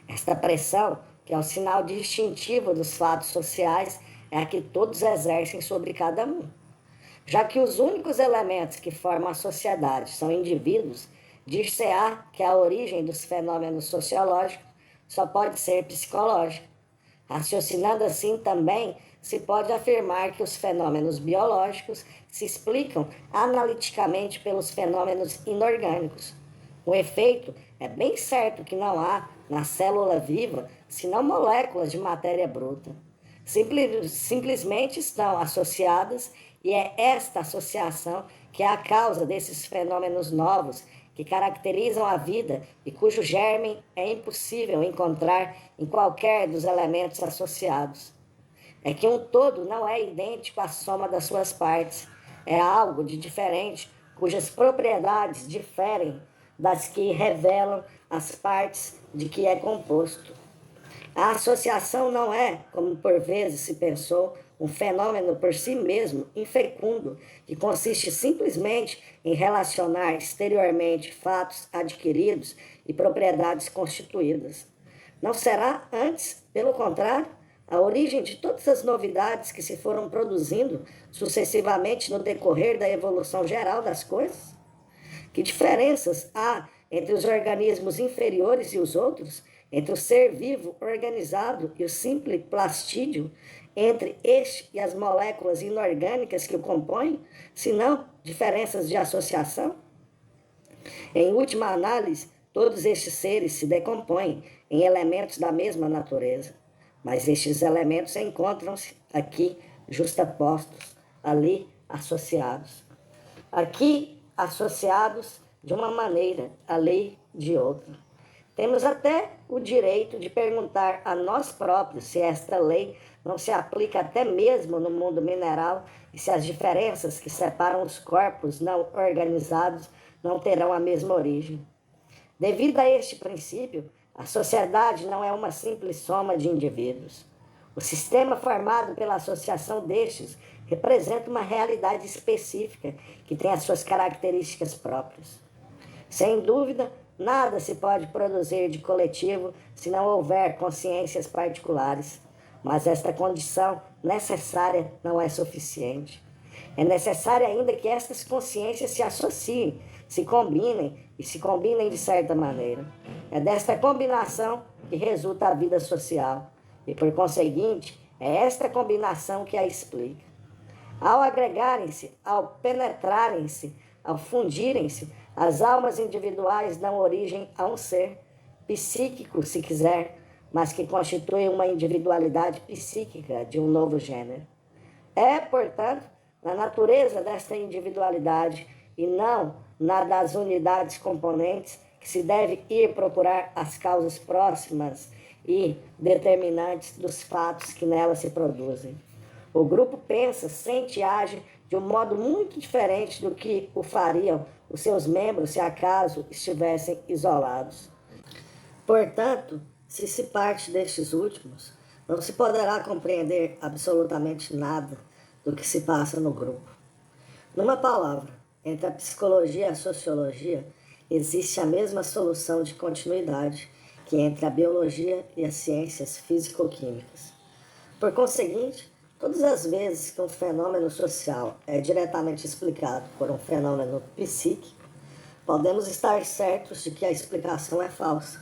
Esta pressão, que é o sinal distintivo dos fatos sociais, é a que todos exercem sobre cada um. Já que os únicos elementos que formam a sociedade são indivíduos, dir-se-á que a origem dos fenômenos sociológicos só pode ser psicológica. Raciocinando assim também, se pode afirmar que os fenômenos biológicos se explicam analiticamente pelos fenômenos inorgânicos. Com efeito, é bem certo que não há, na célula viva, senão moléculas de matéria bruta. Simplesmente estão associadas, e é esta associação que é a causa desses fenômenos novos que caracterizam a vida e cujo germe é impossível encontrar em qualquer dos elementos associados. É que um todo não é idêntico à soma das suas partes, é algo de diferente, cujas propriedades diferem das que revelam as partes de que é composto. A associação não é, como por vezes se pensou, um fenômeno por si mesmo infecundo, que consiste simplesmente em relacionar exteriormente fatos adquiridos e propriedades constituídas. Não será, antes, pelo contrário, a origem de todas as novidades que se foram produzindo sucessivamente no decorrer da evolução geral das coisas? Que diferenças há entre os organismos inferiores e os outros, entre o ser vivo organizado e o simples plastídeo, entre este e as moléculas inorgânicas que o compõem, senão diferenças de associação? Em última análise, todos estes seres se decompõem em elementos da mesma natureza, mas estes elementos encontram-se aqui justapostos, ali associados. Aqui associados de uma maneira, ali de outra. Temos até o direito de perguntar a nós próprios se esta lei não se aplica até mesmo no mundo mineral e se as diferenças que separam os corpos não organizados não terão a mesma origem. Devido a este princípio, a sociedade não é uma simples soma de indivíduos. O sistema formado pela associação destes representa uma realidade específica que tem as suas características próprias. Sem dúvida, nada se pode produzir de coletivo se não houver consciências particulares, mas esta condição necessária não é suficiente. É necessário ainda que estas consciências se associem, se combinem e se combinem de certa maneira. É desta combinação que resulta a vida social e, por conseguinte, é esta combinação que a explica. Ao agregarem-se, ao penetrarem-se, ao fundirem-se, as almas individuais dão origem a um ser psíquico, se quiser, mas que constitui uma individualidade psíquica de um novo gênero. É, portanto, na natureza desta individualidade e não na das unidades componentes que se deve ir procurar as causas próximas e determinantes dos fatos que nela se produzem. O grupo pensa, sente e age de um modo muito diferente do que o fariam os seus membros se acaso estivessem isolados. Portanto, se parte destes últimos, não se poderá compreender absolutamente nada do que se passa no grupo. Numa palavra, entre a psicologia e a sociologia, existe a mesma solução de continuidade que entre a biologia e as ciências físico-químicas. Por conseguinte, todas as vezes que um fenômeno social é diretamente explicado por um fenômeno psíquico, podemos estar certos de que a explicação é falsa.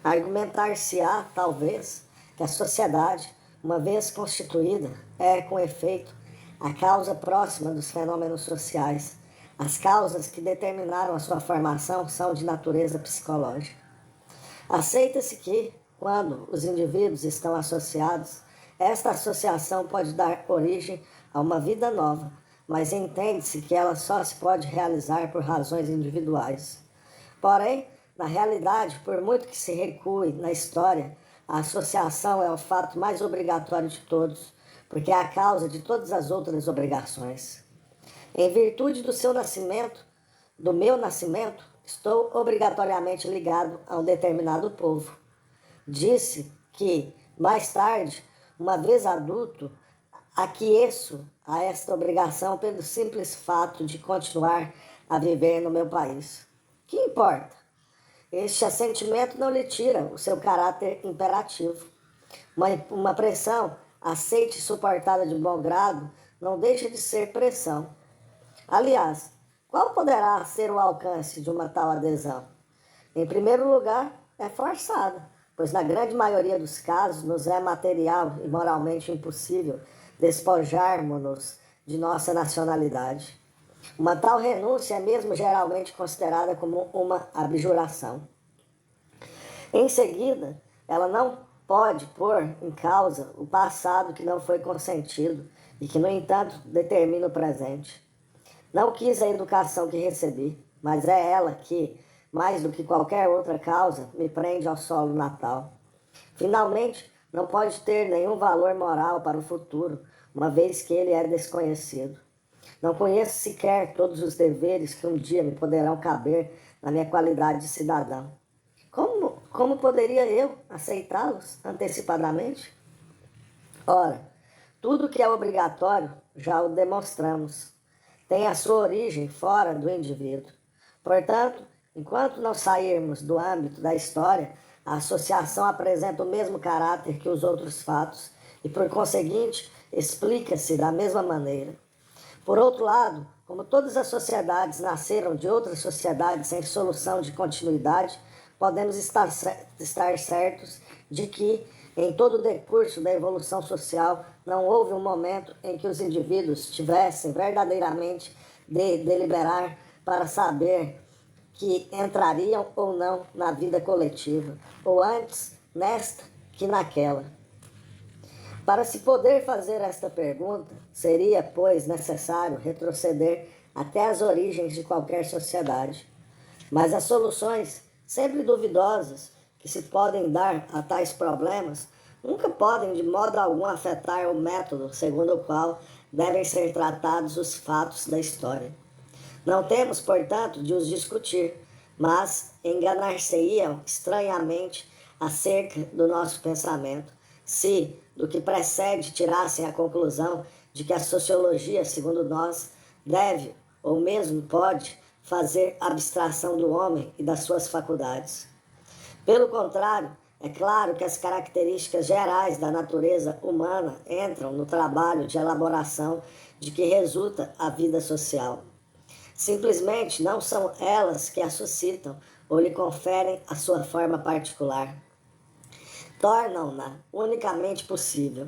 Argumentar-se-á, talvez, que a sociedade, uma vez constituída, é, com efeito, a causa próxima dos fenômenos sociais. As causas que determinaram a sua formação são de natureza psicológica. Aceita-se que, quando os indivíduos estão associados, esta associação pode dar origem a uma vida nova, mas entende-se que ela só se pode realizar por razões individuais. Porém, na realidade, por muito que se recue na história, a associação é o fato mais obrigatório de todos, porque é a causa de todas as outras obrigações. Em virtude do seu nascimento, do meu nascimento, estou obrigatoriamente ligado a um determinado povo. Disse que, mais tarde, uma vez adulto, aqueço a esta obrigação pelo simples fato de continuar a viver no meu país. Que importa? Este assentimento não lhe tira o seu caráter imperativo. Uma pressão aceita e suportada de bom grado não deixa de ser pressão. Aliás, qual poderá ser o alcance de uma tal adesão? Em primeiro lugar, é forçada, pois na grande maioria dos casos nos é material e moralmente impossível despojarmos-nos de nossa nacionalidade. Uma tal renúncia é mesmo geralmente considerada como uma abjuração. Em seguida, ela não pode pôr em causa o passado que não foi consentido e que, no entanto, determina o presente. Não quis a educação que recebi, mas é ela que, mais do que qualquer outra causa, me prende ao solo natal. Finalmente, não pode ter nenhum valor moral para o futuro, uma vez que ele é desconhecido. Não conheço sequer todos os deveres que um dia me poderão caber na minha qualidade de cidadão. Como poderia eu aceitá-los antecipadamente? Ora, tudo que é obrigatório já o demonstramos. Tem a sua origem fora do indivíduo. Portanto, enquanto não sairmos do âmbito da história, a associação apresenta o mesmo caráter que os outros fatos e, por conseguinte, explica-se da mesma maneira. Por outro lado, como todas as sociedades nasceram de outras sociedades sem solução de continuidade, podemos estar certos de que, em todo o decurso da evolução social, não houve um momento em que os indivíduos tivessem verdadeiramente de deliberar para saber que entrariam ou não na vida coletiva, ou antes nesta que naquela. Para se poder fazer esta pergunta, seria, pois, necessário retroceder até as origens de qualquer sociedade. Mas as soluções, sempre duvidosas, que se podem dar a tais problemas, nunca podem de modo algum afetar o método segundo o qual devem ser tratados os fatos da história. Não temos, portanto, de os discutir, mas enganar-se-iam estranhamente acerca do nosso pensamento, se, do que precede, tirassem a conclusão de que a sociologia, segundo nós, deve, ou mesmo pode, fazer abstração do homem e das suas faculdades. Pelo contrário, é claro que as características gerais da natureza humana entram no trabalho de elaboração de que resulta a vida social. Simplesmente não são elas que a suscitam ou lhe conferem a sua forma particular. Tornam-na unicamente possível.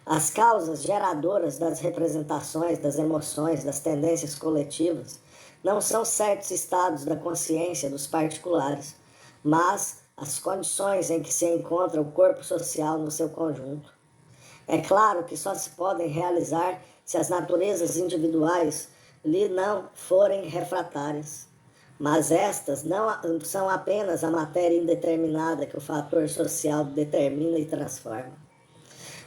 As causas geradoras das representações, das emoções, das tendências coletivas não são certos estados da consciência dos particulares, mas as condições em que se encontra o corpo social no seu conjunto. É claro que só se podem realizar se as naturezas individuais lhe não forem refratárias. Mas estas não são apenas a matéria indeterminada que o fator social determina e transforma.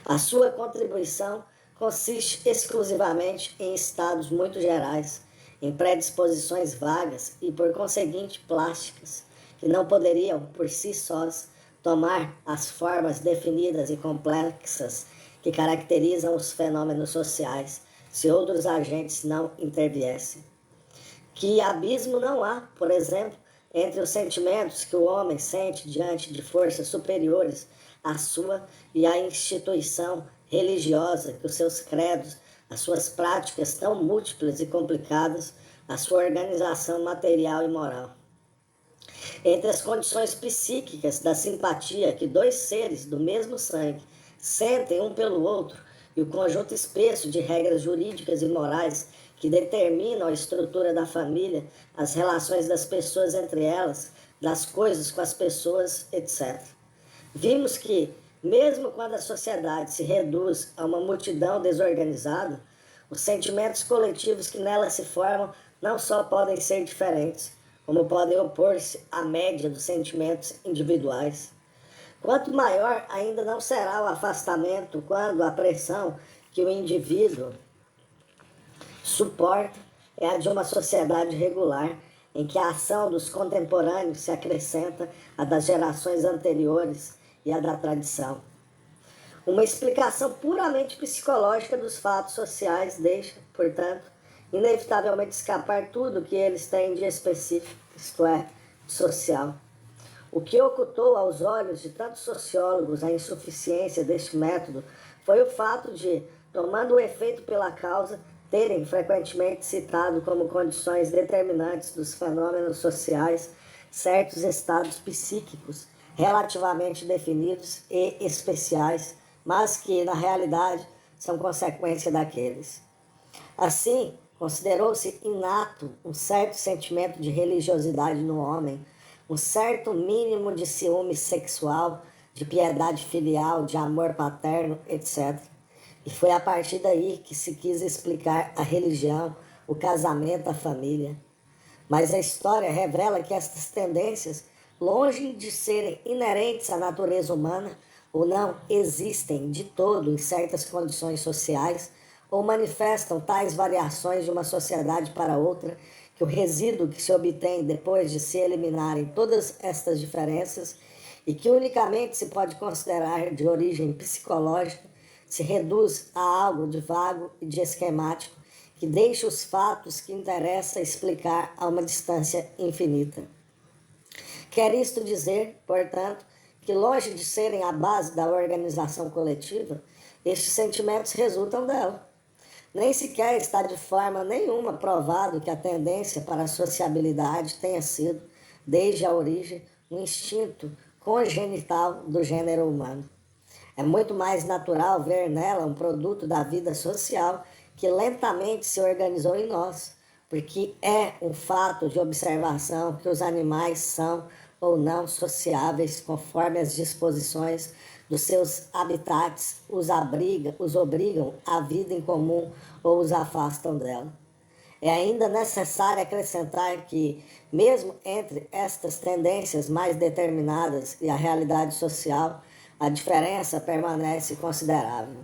A sua contribuição consiste exclusivamente em estados muito gerais, em predisposições vagas e, por conseguinte, plásticas, que não poderiam, por si sós, tomar as formas definidas e complexas que caracterizam os fenômenos sociais, se outros agentes não interviessem. Que abismo não há, por exemplo, entre os sentimentos que o homem sente diante de forças superiores à sua e à instituição religiosa que os seus credos, as suas práticas tão múltiplas e complicadas, a sua organização material e moral. Entre as condições psíquicas da simpatia que dois seres do mesmo sangue sentem um pelo outro e o conjunto espesso de regras jurídicas e morais que determinam a estrutura da família, as relações das pessoas entre elas, das coisas com as pessoas, etc. Vimos que, mesmo quando a sociedade se reduz a uma multidão desorganizada, os sentimentos coletivos que nela se formam não só podem ser diferentes, como podem opor-se à média dos sentimentos individuais. Quanto maior ainda não será o afastamento quando a pressão que o indivíduo suporta é a de uma sociedade regular, em que a ação dos contemporâneos se acrescenta à das gerações anteriores e à da tradição. Uma explicação puramente psicológica dos fatos sociais deixa, portanto, inevitavelmente escapar tudo o que eles têm de específico, isto é, social. O que ocultou aos olhos de tantos sociólogos a insuficiência deste método foi o fato de, tomando o efeito pela causa, terem frequentemente citado como condições determinantes dos fenômenos sociais certos estados psíquicos relativamente definidos e especiais, mas que, na realidade, são consequência daqueles. Assim, considerou-se inato um certo sentimento de religiosidade no homem, um certo mínimo de ciúme sexual, de piedade filial, de amor paterno, etc. E foi a partir daí que se quis explicar a religião, o casamento, a família. Mas a história revela que estas tendências, longe de serem inerentes à natureza humana, ou não existem de todo em certas condições sociais, ou manifestam tais variações de uma sociedade para outra, que o resíduo que se obtém depois de se eliminarem todas estas diferenças, e que unicamente se pode considerar de origem psicológica, se reduz a algo de vago e de esquemático, que deixa os fatos que interessa explicar a uma distância infinita. Quer isto dizer, portanto, que longe de serem a base da organização coletiva, estes sentimentos resultam dela. Nem sequer está de forma nenhuma provado que a tendência para a sociabilidade tenha sido, desde a origem, um instinto congenital do gênero humano. É muito mais natural ver nela um produto da vida social que lentamente se organizou em nós, porque é um fato de observação que os animais são ou não sociáveis conforme as disposições dos seus habitats os obrigam à vida em comum ou os afastam dela. É ainda necessário acrescentar que, mesmo entre estas tendências mais determinadas e a realidade social, a diferença permanece considerável.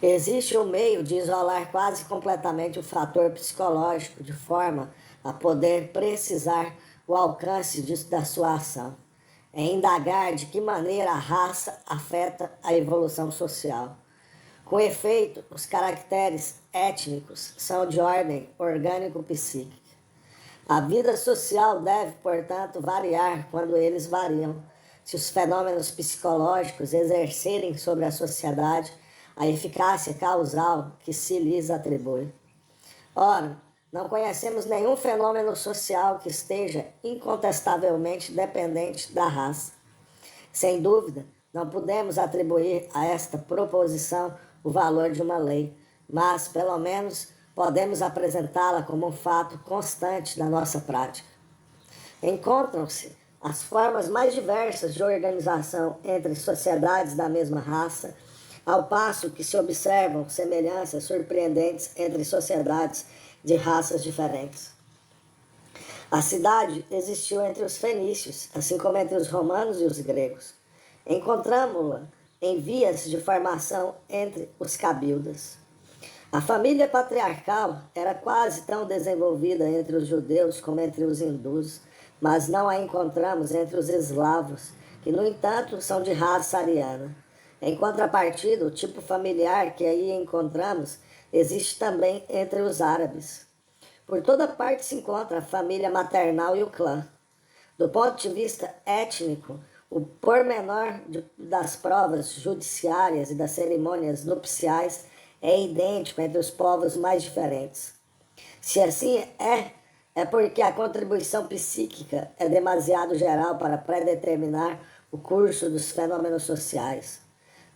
Existe um meio de isolar quase completamente o fator psicológico de forma a poder precisar o alcance da sua ação. É indagar de que maneira a raça afeta a evolução social. Com efeito, os caracteres étnicos são de ordem orgânico-psíquica. A vida social deve, portanto, variar quando eles variam, se os fenômenos psicológicos exercerem sobre a sociedade a eficácia causal que se lhes atribui. Ora, não conhecemos nenhum fenômeno social que esteja incontestavelmente dependente da raça. Sem dúvida, não podemos atribuir a esta proposição o valor de uma lei, mas, pelo menos, podemos apresentá-la como um fato constante da nossa prática. Encontram-se as formas mais diversas de organização entre sociedades da mesma raça, ao passo que se observam semelhanças surpreendentes entre sociedades de raças diferentes. A cidade existiu entre os fenícios, assim como entre os romanos e os gregos. Encontramos-la em vias de formação entre os cabildas. A família patriarcal era quase tão desenvolvida entre os judeus como entre os hindus, mas não a encontramos entre os eslavos, que, no entanto, são de raça ariana. Em contrapartida, o tipo familiar que aí encontramos existe também entre os árabes. Por toda parte se encontra a família maternal e o clã. Do ponto de vista étnico, o pormenor das provas judiciárias e das cerimônias nupciais é idêntico entre os povos mais diferentes. Se assim é, É porque a contribuição psíquica é demasiado geral para predeterminar o curso dos fenômenos sociais.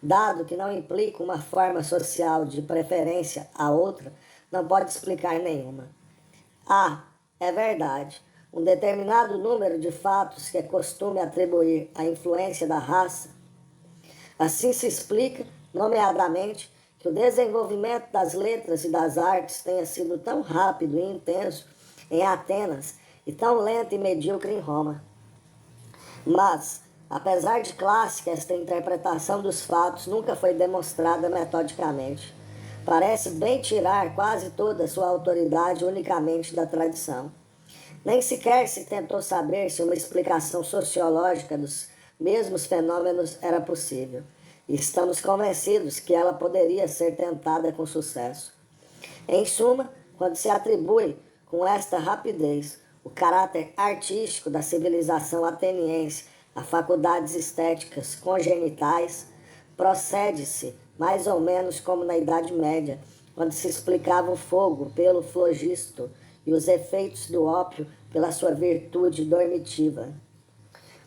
Dado que não implica uma forma social de preferência a outra, não pode explicar nenhuma. É verdade, um determinado número de fatos que é costume atribuir à influência da raça. Assim se explica, nomeadamente, que o desenvolvimento das letras e das artes tenha sido tão rápido e intenso em Atenas e tão lento e medíocre em Roma. Mas, apesar de clássica, esta interpretação dos fatos nunca foi demonstrada metodicamente. Parece bem tirar quase toda a sua autoridade unicamente da tradição. Nem sequer se tentou saber se uma explicação sociológica dos mesmos fenômenos era possível. E estamos convencidos que ela poderia ser tentada com sucesso. Em suma, quando se atribui com esta rapidez o caráter artístico da civilização ateniense a faculdades estéticas congenitais, procede-se mais ou menos como na Idade Média, quando se explicava o fogo pelo flogisto e os efeitos do ópio pela sua virtude dormitiva.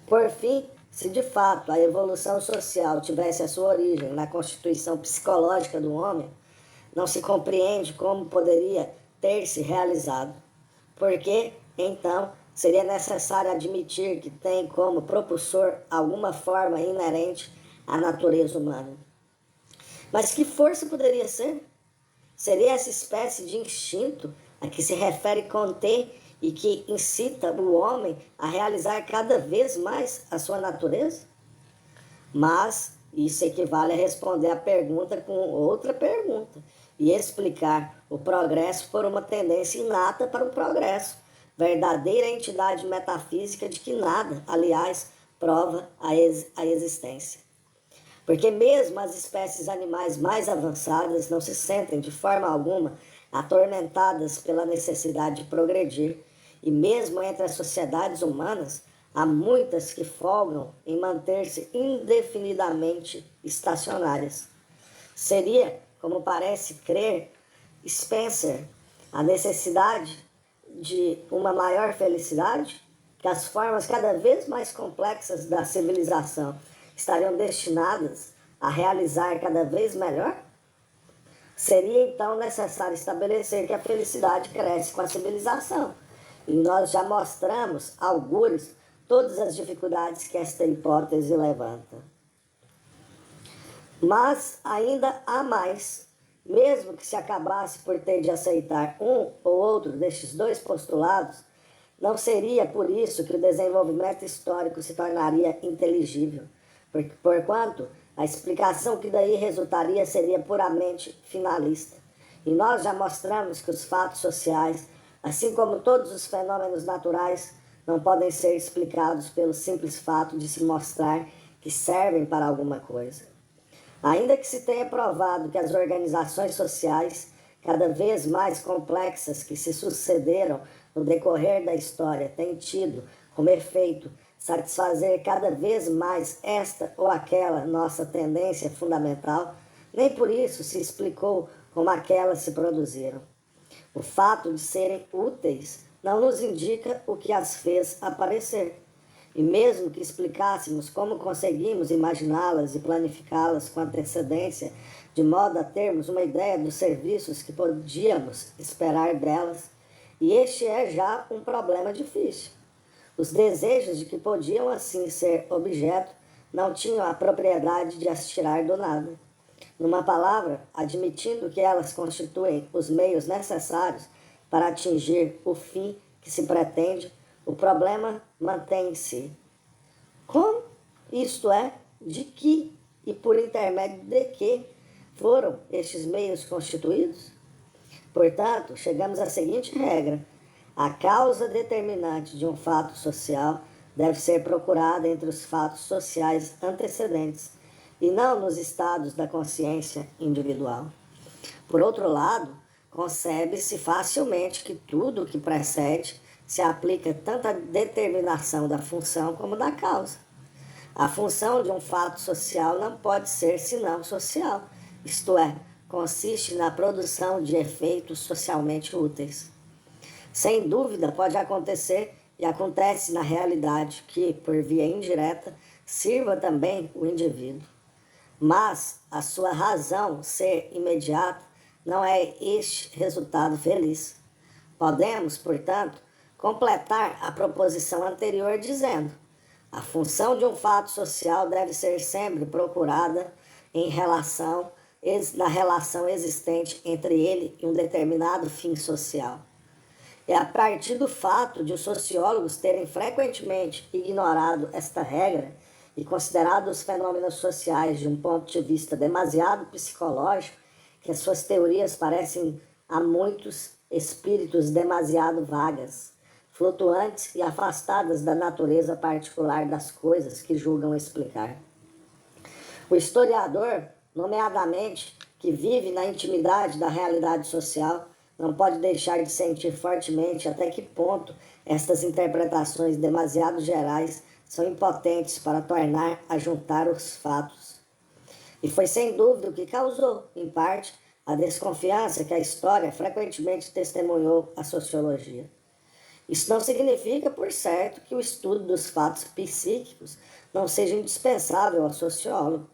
Por fim, se de fato a evolução social tivesse a sua origem na constituição psicológica do homem, não se compreende como poderia ter se realizado, porque, então, seria necessário admitir que tem como propulsor alguma forma inerente à natureza humana. Mas que força poderia ser? Seria essa espécie de instinto a que se refere Comte e que incita o homem a realizar cada vez mais a sua natureza? Mas isso equivale a responder a pergunta com outra pergunta e explicar o progresso por uma tendência inata para o progresso, verdadeira entidade metafísica de que nada, aliás, prova a existência. Porque mesmo as espécies animais mais avançadas não se sentem de forma alguma atormentadas pela necessidade de progredir, e mesmo entre as sociedades humanas, há muitas que folgam em manter-se indefinidamente estacionárias. Seria, como parece crer Spencer, a necessidade de uma maior felicidade, que as formas cada vez mais complexas da civilização estariam destinadas a realizar cada vez melhor? Seria então necessário estabelecer que a felicidade cresce com a civilização. E nós já mostramos, algures, todas as dificuldades que esta hipótese levanta. Mas ainda há mais. Mesmo que se acabasse por ter de aceitar um ou outro destes dois postulados, não seria por isso que o desenvolvimento histórico se tornaria inteligível, porquanto a explicação que daí resultaria seria puramente finalista. E nós já mostramos que os fatos sociais, assim como todos os fenômenos naturais, não podem ser explicados pelo simples fato de se mostrar que servem para alguma coisa. Ainda que se tenha provado que as organizações sociais, cada vez mais complexas que se sucederam no decorrer da história, têm tido como efeito satisfazer cada vez mais esta ou aquela nossa tendência fundamental, nem por isso se explicou como aquelas se produziram. O fato de serem úteis não nos indica o que as fez aparecer. E mesmo que explicássemos como conseguimos imaginá-las e planificá-las com antecedência, de modo a termos uma ideia dos serviços que podíamos esperar delas, e este é já um problema difícil. Os desejos de que podiam assim ser objeto não tinham a propriedade de as tirar do nada. Numa palavra, admitindo que elas constituem os meios necessários para atingir o fim que se pretende, o problema mantém-se. Como? Isto é, de que e por intermédio de que foram estes meios constituídos? Portanto, chegamos à seguinte regra: a causa determinante de um fato social deve ser procurada entre os fatos sociais antecedentes e não nos estados da consciência individual. Por outro lado, concebe-se facilmente que tudo o que precede se aplica tanto à determinação da função como da causa. A função de um fato social não pode ser senão social, isto é, consiste na produção de efeitos socialmente úteis. Sem dúvida, pode acontecer e acontece na realidade que, por via indireta, sirva também o indivíduo. Mas a sua razão ser imediata não é este resultado feliz. Podemos, portanto, completar a proposição anterior dizendo: a função de um fato social deve ser sempre procurada na relação existente entre ele e um determinado fim social. É a partir do fato de os sociólogos terem frequentemente ignorado esta regra e considerado os fenômenos sociais de um ponto de vista demasiado psicológico que as suas teorias parecem a muitos espíritos demasiado vagas, flutuantes e afastadas da natureza particular das coisas que julgam explicar. O historiador, nomeadamente, que vive na intimidade da realidade social, não pode deixar de sentir fortemente até que ponto estas interpretações demasiado gerais são impotentes para tornar a juntar os fatos. E foi sem dúvida o que causou, em parte, a desconfiança que a história frequentemente testemunhou à sociologia. Isso não significa, por certo, que o estudo dos fatos psíquicos não seja indispensável ao sociólogo.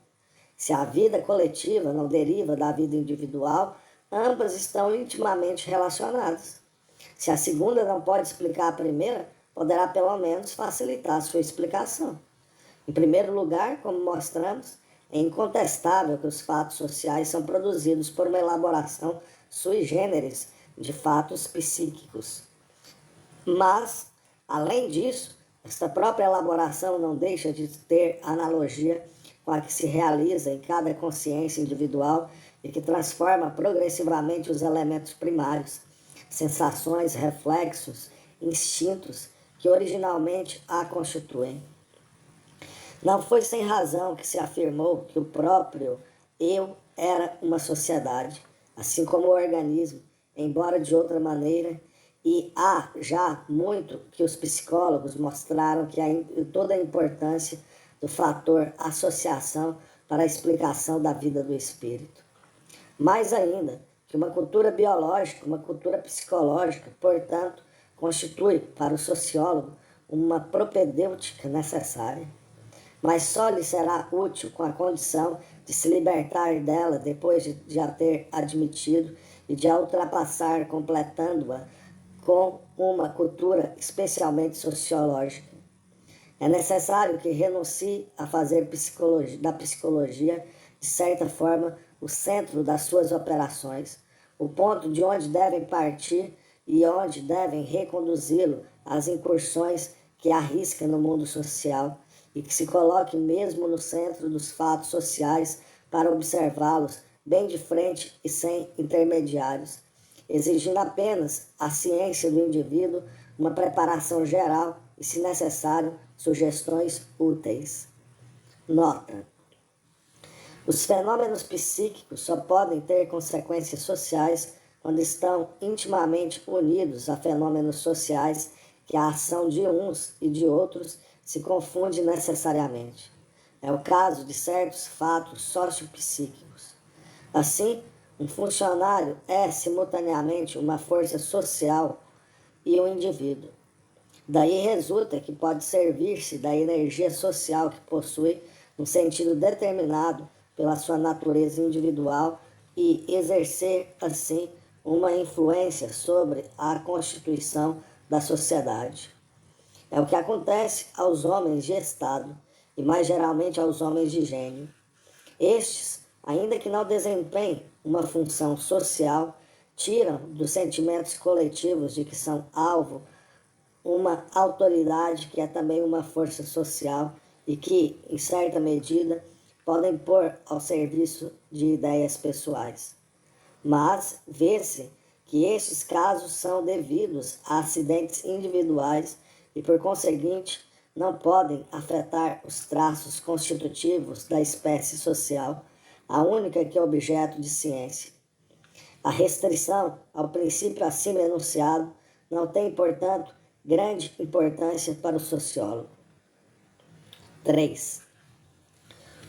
Se a vida coletiva não deriva da vida individual, ambas estão intimamente relacionadas. Se a segunda não pode explicar a primeira, poderá pelo menos facilitar a sua explicação. Em primeiro lugar, como mostramos, é incontestável que os fatos sociais são produzidos por uma elaboração sui generis de fatos psíquicos. Mas, além disso, esta própria elaboração não deixa de ter analogia com a que se realiza em cada consciência individual e que transforma progressivamente os elementos primários, sensações, reflexos, instintos que originalmente a constituem. Não foi sem razão que se afirmou que o próprio eu era uma sociedade, assim como o organismo, embora de outra maneira, e há já muito que os psicólogos mostraram que toda a importância do fator associação para a explicação da vida do espírito. Mais ainda, que uma cultura biológica, uma cultura psicológica, portanto, constitui para o sociólogo uma propedêutica necessária, mas só lhe será útil com a condição de se libertar dela depois de a ter admitido e de a ultrapassar, completando-a com uma cultura especialmente sociológica. É necessário que renuncie a fazer da psicologia, de certa forma, o centro das suas operações, o ponto de onde devem partir e onde devem reconduzi-lo às incursões que arrisca no mundo social, e que se coloque mesmo no centro dos fatos sociais para observá-los bem de frente e sem intermediários, exigindo apenas a ciência do indivíduo, uma preparação geral e, se necessário, sugestões úteis. Nota: os fenômenos psíquicos só podem ter consequências sociais quando estão intimamente unidos a fenômenos sociais que a ação de uns e de outros se confunde necessariamente. É o caso de certos fatos sociopsíquicos. Assim, um funcionário é simultaneamente uma força social e um indivíduo. Daí resulta que pode servir-se da energia social que possui no sentido determinado pela sua natureza individual e exercer, assim, uma influência sobre a constituição da sociedade. É o que acontece aos homens de Estado e mais geralmente aos homens de gênio. Estes, ainda que não desempenhem uma função social, tiram dos sentimentos coletivos de que são alvo uma autoridade que é também uma força social e que, em certa medida, podem pôr ao serviço de ideias pessoais. Mas vê-se que estes casos são devidos a acidentes individuais e, por conseguinte, não podem afetar os traços constitutivos da espécie social, a única que é objeto de ciência. A restrição ao princípio acima enunciado não tem, portanto, grande importância para o sociólogo. 3.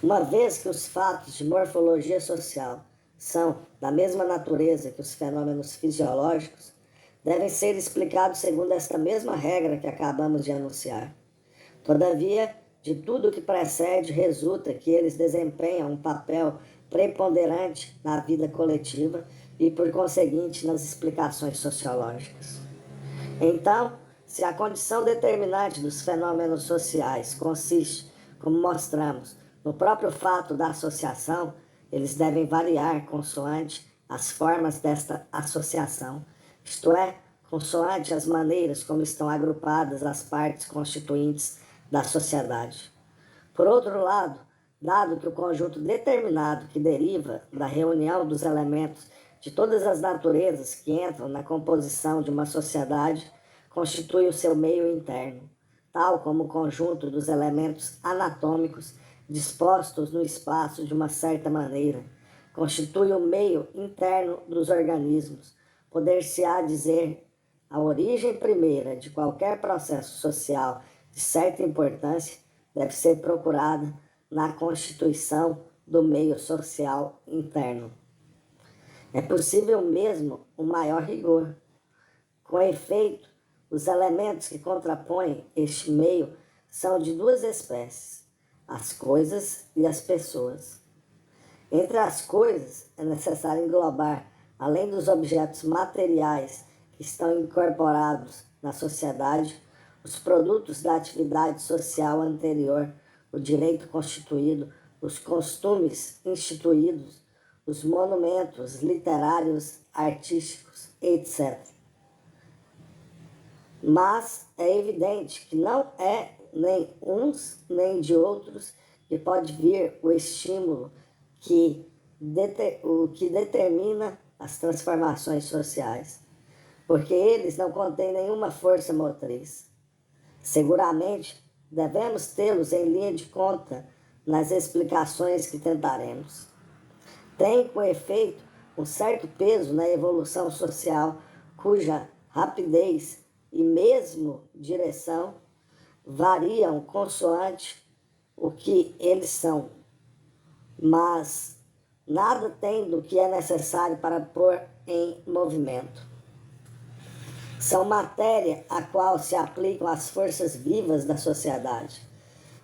Uma vez que os fatos de morfologia social são da mesma natureza que os fenômenos fisiológicos, devem ser explicados segundo esta mesma regra que acabamos de anunciar. Todavia, de tudo o que precede, resulta que eles desempenham um papel preponderante na vida coletiva e, por conseguinte, nas explicações sociológicas. Então, se a condição determinante dos fenômenos sociais consiste, como mostramos, no próprio fato da associação, eles devem variar consoante as formas desta associação, isto é, consoante as maneiras como estão agrupadas as partes constituintes da sociedade. Por outro lado, dado que o conjunto determinado que deriva da reunião dos elementos de todas as naturezas que entram na composição de uma sociedade constitui o seu meio interno, tal como o conjunto dos elementos anatômicos dispostos no espaço de uma certa maneira, constitui o meio interno dos organismos. Poder-se-á dizer a origem primeira de qualquer processo social de certa importância deve ser procurada na constituição do meio social interno. É possível mesmo um maior rigor. Com efeito, os elementos que contrapõem este meio são de duas espécies, as coisas e as pessoas. Entre as coisas, é necessário englobar, além dos objetos materiais que estão incorporados na sociedade, os produtos da atividade social anterior, o direito constituído, os costumes instituídos, os monumentos literários, artísticos, etc. Mas é evidente que não é nem uns nem de outros que pode vir o estímulo que determina as transformações sociais, porque eles não contêm nenhuma força motriz. Seguramente, devemos tê-los em linha de conta nas explicações que tentaremos. Tem, com efeito, um certo peso na evolução social, cuja rapidez e mesmo direção variam consoante o que eles são, mas nada tem do que é necessário para pôr em movimento. São matéria a qual se aplicam as forças vivas da sociedade,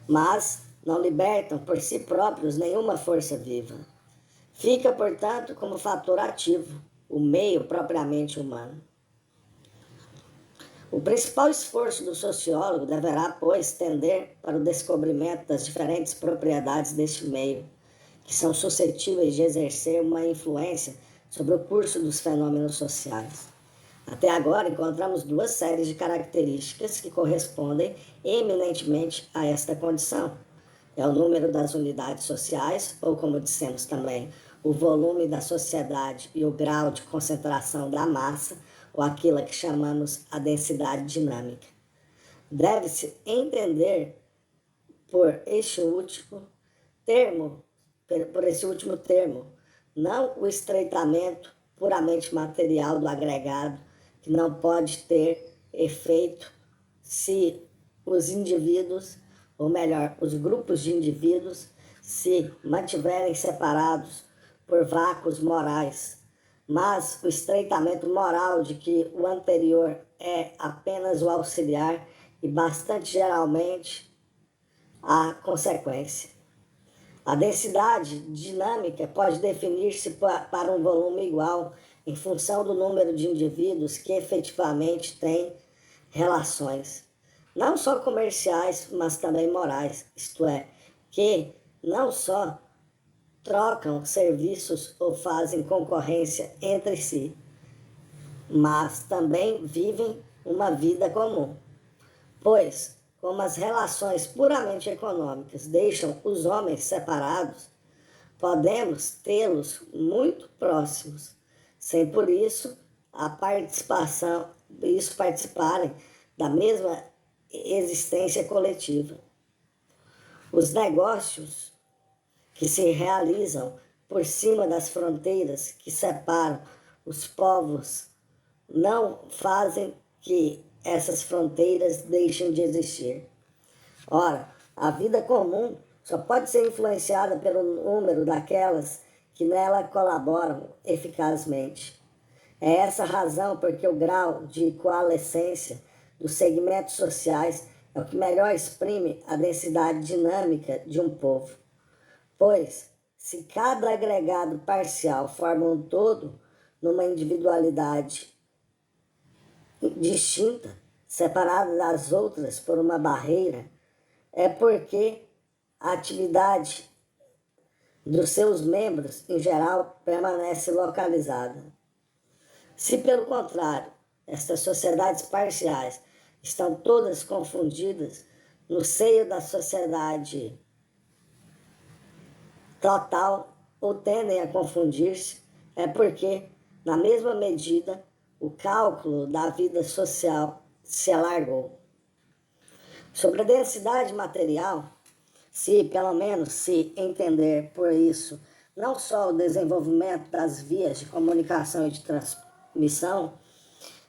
mas não libertam por si próprios nenhuma força viva. Fica, portanto, como fator ativo, o meio propriamente humano. O principal esforço do sociólogo deverá, pois, tender para o descobrimento das diferentes propriedades deste meio, que são suscetíveis de exercer uma influência sobre o curso dos fenômenos sociais. Até agora, encontramos duas séries de características que correspondem eminentemente a esta condição. É o número das unidades sociais, ou como dissemos também, o volume da sociedade e o grau de concentração da massa, ou aquilo que chamamos a densidade dinâmica. Deve-se entender por esse último termo, não o estreitamento puramente material do agregado, que não pode ter efeito se os indivíduos, ou melhor, os grupos de indivíduos, se mantiverem separados por vácuos morais, mas o estreitamento moral de que o anterior é apenas o auxiliar e bastante geralmente a consequência. A densidade dinâmica pode definir-se para um volume igual em função do número de indivíduos que efetivamente têm relações, não só comerciais, mas também morais, isto é, que não só trocam serviços ou fazem concorrência entre si, mas também vivem uma vida comum. Pois, como as relações puramente econômicas deixam os homens separados, podemos tê-los muito próximos, sem por isso participarem da mesma existência coletiva. Os negócios que se realizam por cima das fronteiras que separam os povos não fazem que essas fronteiras deixem de existir. Ora, a vida comum só pode ser influenciada pelo número daquelas que nela colaboram eficazmente. É essa a razão porque o grau de coalescência dos segmentos sociais é o que melhor exprime a densidade dinâmica de um povo. Pois, se cada agregado parcial forma um todo numa individualidade distinta, separada das outras por uma barreira, é porque a atividade dos seus membros, em geral, permanece localizada. Se, pelo contrário, estas sociedades parciais estão todas confundidas no seio da sociedade total ou tendem a confundir-se, é porque, na mesma medida, o cálculo da vida social se alargou. Sobre a densidade material, se pelo menos se entender por isso não só o desenvolvimento das vias de comunicação e de transmissão,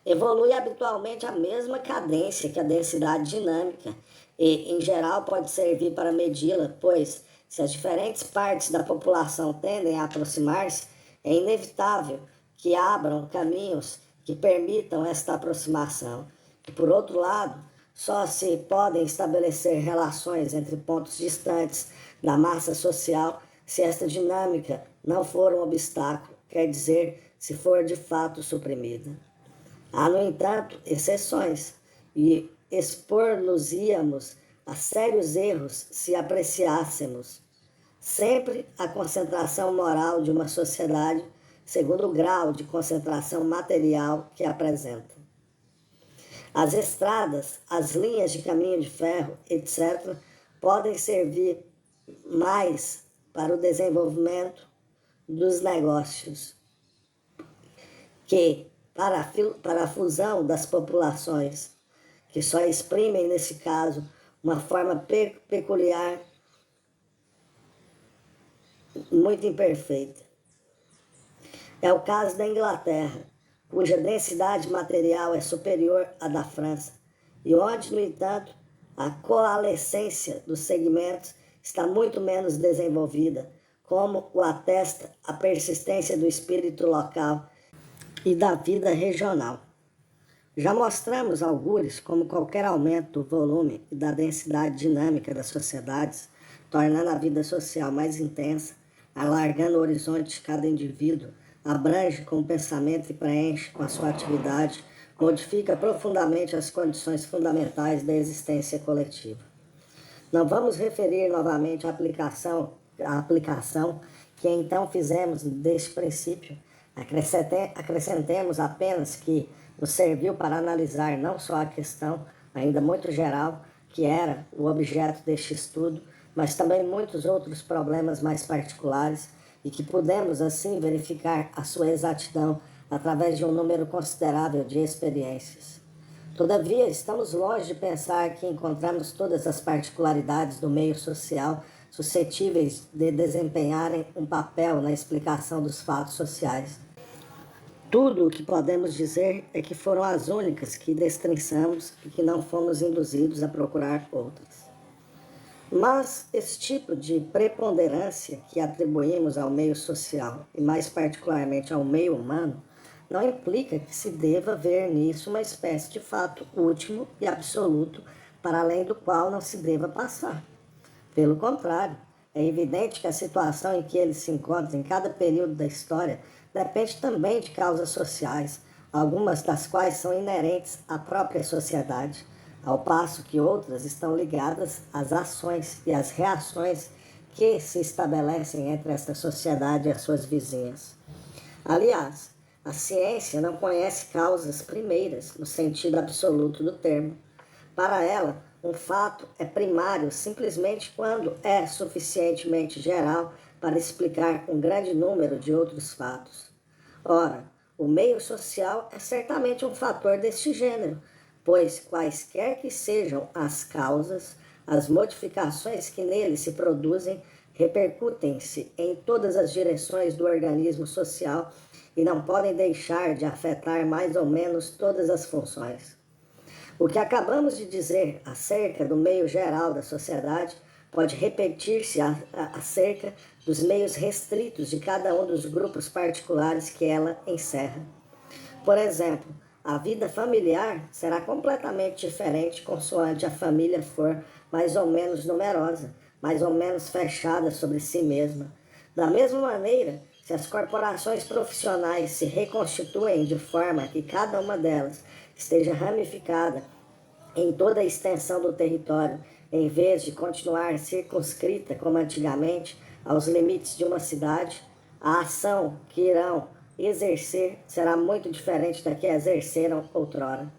evolui habitualmente a mesma cadência que a densidade dinâmica e, em geral, pode servir para medi-la, pois, se as diferentes partes da população tendem a aproximar-se, é inevitável que abram caminhos que permitam esta aproximação. E, por outro lado, só se podem estabelecer relações entre pontos distantes da massa social se esta dinâmica não for um obstáculo, quer dizer, se for de fato suprimida. Há, no entanto, exceções, e expor-nos-íamos a sérios erros se apreciássemos sempre a concentração moral de uma sociedade segundo o grau de concentração material que apresenta. As estradas, as linhas de caminho de ferro, etc., podem servir mais para o desenvolvimento dos negócios que para a fusão das populações, que só exprimem, nesse caso, uma forma peculiar, muito imperfeita. É o caso da Inglaterra, cuja densidade material é superior à da França, e onde, no entanto, a coalescência dos segmentos está muito menos desenvolvida, como o atesta a persistência do espírito local e da vida regional. Já mostramos algures como qualquer aumento do volume e da densidade dinâmica das sociedades, tornando a vida social mais intensa, alargando o horizonte de cada indivíduo, abrange com o pensamento e preenche com a sua atividade, modifica profundamente as condições fundamentais da existência coletiva. Não vamos referir novamente a aplicação que então fizemos deste princípio. Acrescentemos apenas que nos serviu para analisar não só a questão, ainda muito geral, que era o objeto deste estudo, mas também muitos outros problemas mais particulares e que pudemos assim verificar a sua exatidão através de um número considerável de experiências. Todavia, estamos longe de pensar que encontramos todas as particularidades do meio social suscetíveis de desempenharem um papel na explicação dos fatos sociais. Tudo o que podemos dizer é que foram as únicas que destrinçamos e que não fomos induzidos a procurar outras. Mas esse tipo de preponderância que atribuímos ao meio social, e mais particularmente ao meio humano, não implica que se deva ver nisso uma espécie de fato último e absoluto para além do qual não se deva passar. Pelo contrário, é evidente que a situação em que ele se encontra em cada período da história depende também de causas sociais, algumas das quais são inerentes à própria sociedade, ao passo que outras estão ligadas às ações e às reações que se estabelecem entre esta sociedade e as suas vizinhas. Aliás, a ciência não conhece causas primeiras no sentido absoluto do termo. Para ela, um fato é primário simplesmente quando é suficientemente geral para explicar um grande número de outros fatos. Ora, o meio social é certamente um fator deste gênero, pois quaisquer que sejam as causas, as modificações que nele se produzem repercutem-se em todas as direções do organismo social e não podem deixar de afetar mais ou menos todas as funções. O que acabamos de dizer acerca do meio geral da sociedade pode repetir-se acerca dos meios restritos de cada um dos grupos particulares que ela encerra. Por exemplo, a vida familiar será completamente diferente consoante a família for mais ou menos numerosa, mais ou menos fechada sobre si mesma. Da mesma maneira, se as corporações profissionais se reconstituem de forma que cada uma delas esteja ramificada em toda a extensão do território, em vez de continuar circunscrita, como antigamente, aos limites de uma cidade, a ação que irão exercer será muito diferente da que exerceram outrora.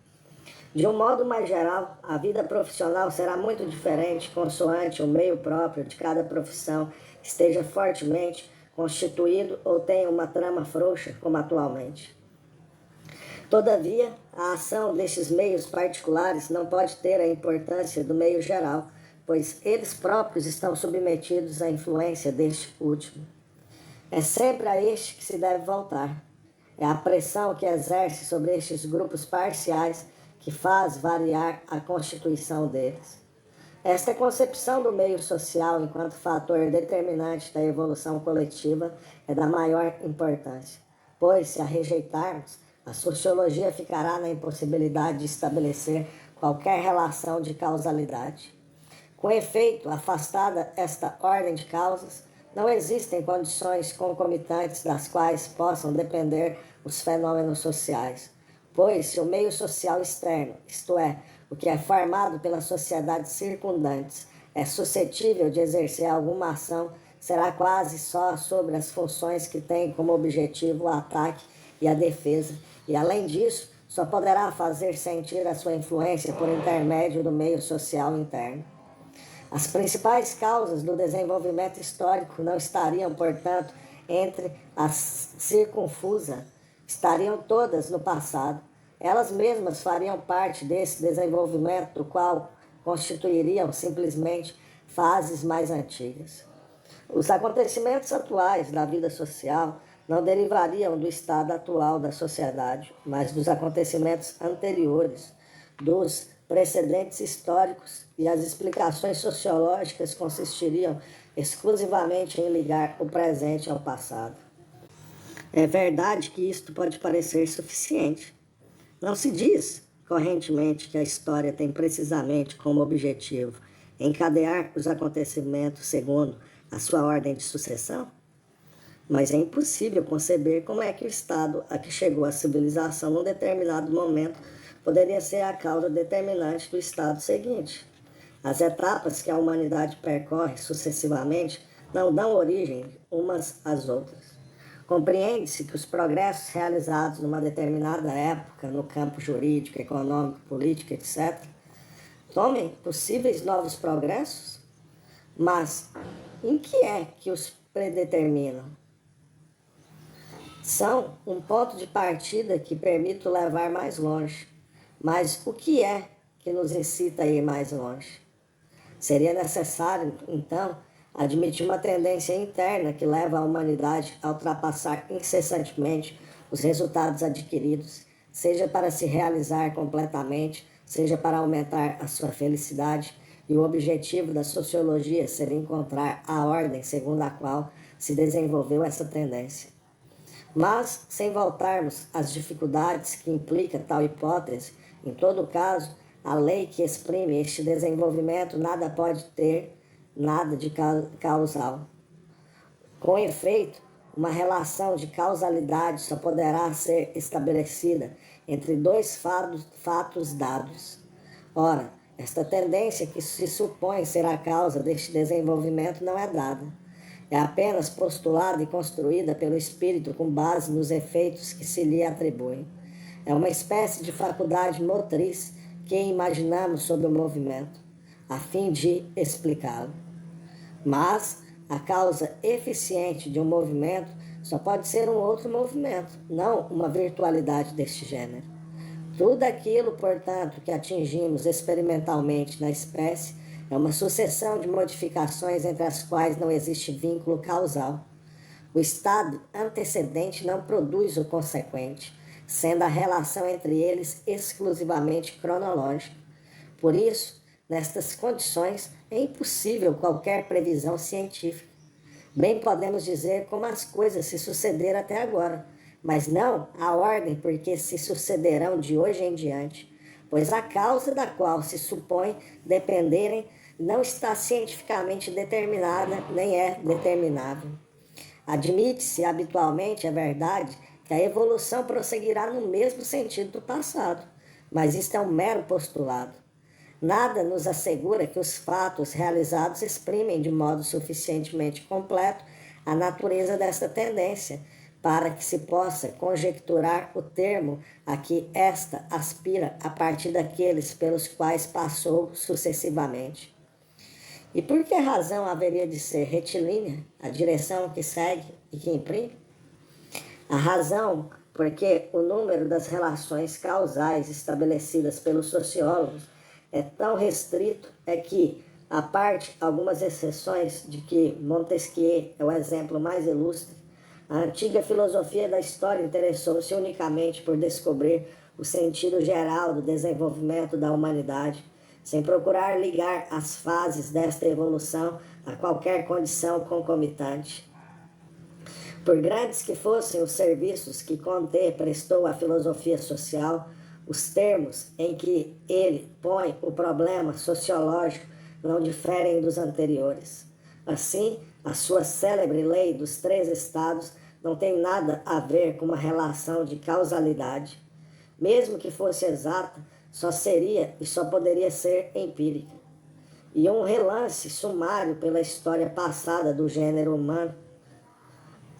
De um modo mais geral, a vida profissional será muito diferente consoante o meio próprio de cada profissão esteja fortemente constituído ou tenha uma trama frouxa, como atualmente. Todavia, a ação destes meios particulares não pode ter a importância do meio geral, pois eles próprios estão submetidos à influência deste último. É sempre a este que se deve voltar. É a pressão que exerce sobre estes grupos parciais que faz variar a constituição deles. Esta concepção do meio social enquanto fator determinante da evolução coletiva é da maior importância, pois, se a rejeitarmos, a sociologia ficará na impossibilidade de estabelecer qualquer relação de causalidade. Com efeito, afastada esta ordem de causas, não existem condições concomitantes das quais possam depender os fenômenos sociais, pois se o meio social externo, isto é, o que é formado pelas sociedades circundantes, é suscetível de exercer alguma ação, será quase só sobre as funções que têm como objetivo o ataque e a defesa, e além disso, só poderá fazer sentir a sua influência por intermédio do meio social interno. As principais causas do desenvolvimento histórico não estariam, portanto, entre as circunfusa, estariam todas no passado. Elas mesmas fariam parte desse desenvolvimento, do qual constituiriam simplesmente fases mais antigas. Os acontecimentos atuais da vida social não derivariam do estado atual da sociedade, mas dos acontecimentos anteriores, dos precedentes históricos, e as explicações sociológicas consistiriam exclusivamente em ligar o presente ao passado. É verdade que isto pode parecer suficiente. Não se diz correntemente que a história tem precisamente como objetivo encadear os acontecimentos segundo a sua ordem de sucessão? Mas é impossível conceber como é que o estado a que chegou a civilização num determinado momento poderia ser a causa determinante do estado seguinte. As etapas que a humanidade percorre sucessivamente não dão origem umas às outras. Compreende-se que os progressos realizados numa determinada época no campo jurídico, econômico, político, etc., tomem possíveis novos progressos, mas em que é que os predeterminam? São um ponto de partida que permite levar mais longe. Mas o que é que nos incita a ir mais longe? Seria necessário, então, admitir uma tendência interna que leva a humanidade a ultrapassar incessantemente os resultados adquiridos, seja para se realizar completamente, seja para aumentar a sua felicidade, e o objetivo da sociologia seria encontrar a ordem segundo a qual se desenvolveu essa tendência. Mas, sem voltarmos às dificuldades que implica tal hipótese, em todo caso, a lei que exprime este desenvolvimento nada pode ter nada de causal. Com efeito, uma relação de causalidade só poderá ser estabelecida entre dois fatos dados. Ora, esta tendência que se supõe ser a causa deste desenvolvimento não é dada. É apenas postulada e construída pelo espírito com base nos efeitos que se lhe atribuem. É uma espécie de faculdade motriz que imaginamos sobre o movimento, a fim de explicá-lo. Mas a causa eficiente de um movimento só pode ser um outro movimento, não uma virtualidade deste gênero. Tudo aquilo, portanto, que atingimos experimentalmente na espécie é uma sucessão de modificações entre as quais não existe vínculo causal. O estado antecedente não produz o consequente, sendo a relação entre eles exclusivamente cronológica. Por isso, nestas condições, é impossível qualquer previsão científica. Bem podemos dizer como as coisas se sucederam até agora, mas não a ordem porque se sucederão de hoje em diante, pois a causa da qual se supõe dependerem não está cientificamente determinada nem é determinável. Admite-se habitualmente, é verdade, que a evolução prosseguirá no mesmo sentido do passado, mas isto é um mero postulado. Nada nos assegura que os fatos realizados exprimem de modo suficientemente completo a natureza desta tendência, para que se possa conjecturar o termo a que esta aspira a partir daqueles pelos quais passou sucessivamente. E por que razão haveria de ser retilínea a direção que segue e que imprime? A razão porque o número das relações causais estabelecidas pelos sociólogos é tão restrito é que, à parte algumas exceções de que Montesquieu é o exemplo mais ilustre, a antiga filosofia da história interessou-se unicamente por descobrir o sentido geral do desenvolvimento da humanidade, sem procurar ligar as fases desta evolução a qualquer condição concomitante. Por grandes que fossem os serviços que Comte prestou à filosofia social, os termos em que ele põe o problema sociológico não diferem dos anteriores. Assim, a sua célebre lei dos 3 estados não tem nada a ver com uma relação de causalidade. Mesmo que fosse exata, só seria e só poderia ser empírica. E um relance sumário pela história passada do gênero humano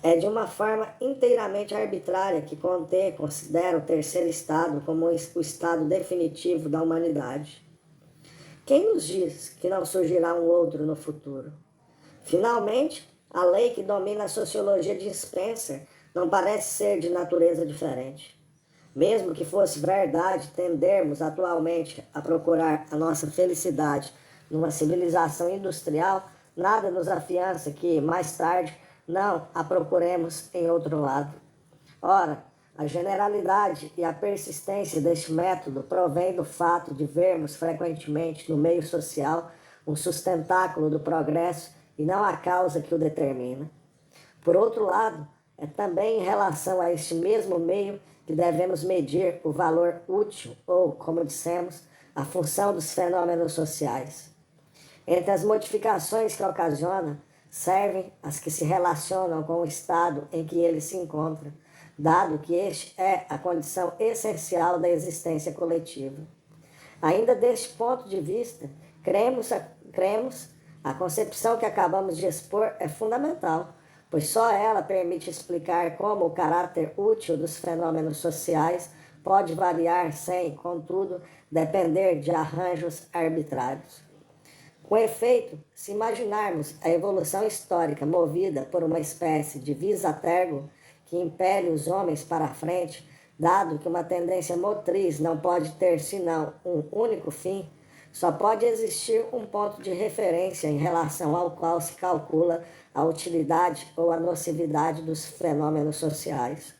é de uma forma inteiramente arbitrária que Comte considera o 3º estado como o estado definitivo da humanidade. Quem nos diz que não surgirá um outro no futuro? Finalmente, a lei que domina a sociologia de Spencer não parece ser de natureza diferente. Mesmo que fosse verdade tendermos atualmente a procurar a nossa felicidade numa civilização industrial, nada nos afiança que, mais tarde, não a procuremos em outro lado. Ora, a generalidade e a persistência deste método provém do fato de vermos frequentemente no meio social um sustentáculo do progresso e não a causa que o determina. Por outro lado, é também em relação a este mesmo meio que devemos medir o valor útil ou, como dissemos, a função dos fenômenos sociais. Entre as modificações que ocasiona, servem as que se relacionam com o estado em que ele se encontra, dado que este é a condição essencial da existência coletiva. Ainda deste ponto de vista, cremos a concepção que acabamos de expor é fundamental, pois só ela permite explicar como o caráter útil dos fenômenos sociais pode variar sem, contudo, depender de arranjos arbitrários. Com efeito, se imaginarmos a evolução histórica movida por uma espécie de vis a tergo que impele os homens para a frente, dado que uma tendência motriz não pode ter senão um único fim, só pode existir um ponto de referência em relação ao qual se calcula a utilidade ou a nocividade dos fenômenos sociais.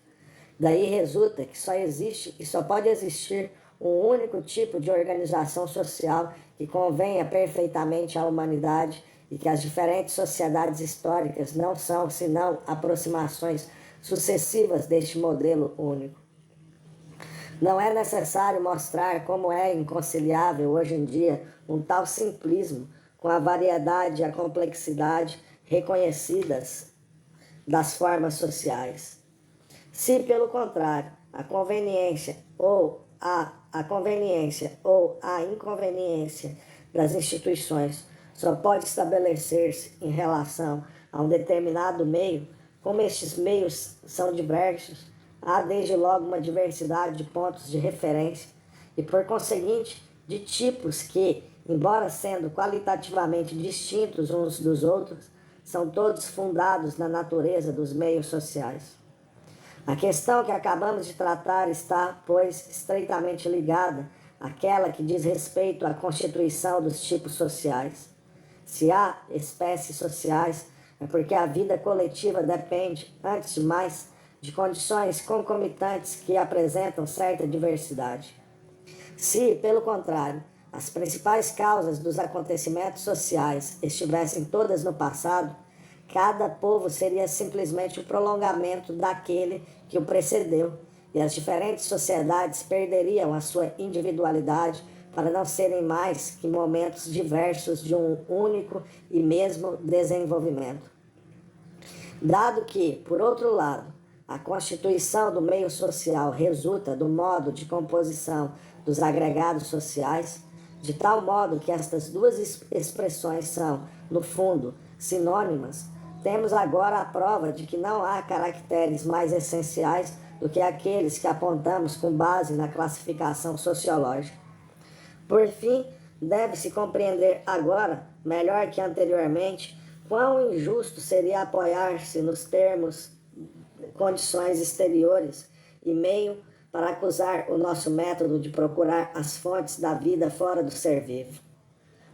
Daí resulta que só existe e só pode existir um único tipo de organização social que convenha perfeitamente à humanidade e que as diferentes sociedades históricas não são senão aproximações sucessivas deste modelo único. Não é necessário mostrar como é inconciliável hoje em dia um tal simplismo com a variedade e a complexidade reconhecidas das formas sociais. Se, pelo contrário, a conveniência ou a inconveniência das instituições só pode estabelecer-se em relação a um determinado meio, como estes meios são diversos, há desde logo uma diversidade de pontos de referência e, por conseguinte, de tipos que, embora sendo qualitativamente distintos uns dos outros, são todos fundados na natureza dos meios sociais. A questão que acabamos de tratar está, pois, estreitamente ligada àquela que diz respeito à constituição dos tipos sociais. Se há espécies sociais, é porque a vida coletiva depende, antes de mais, de condições concomitantes que apresentam certa diversidade. Se, pelo contrário, as principais causas dos acontecimentos sociais estivessem todas no passado, cada povo seria simplesmente o prolongamento daquele que o precedeu, e as diferentes sociedades perderiam a sua individualidade para não serem mais que momentos diversos de um único e mesmo desenvolvimento. Dado que, por outro lado, a constituição do meio social resulta do modo de composição dos agregados sociais, de tal modo que estas duas expressões são, no fundo, sinônimas, temos agora a prova de que não há caracteres mais essenciais do que aqueles que apontamos com base na classificação sociológica. Por fim, deve-se compreender agora, melhor que anteriormente, quão injusto seria apoiar-se nos termos, condições exteriores e meio para acusar o nosso método de procurar as fontes da vida fora do ser vivo.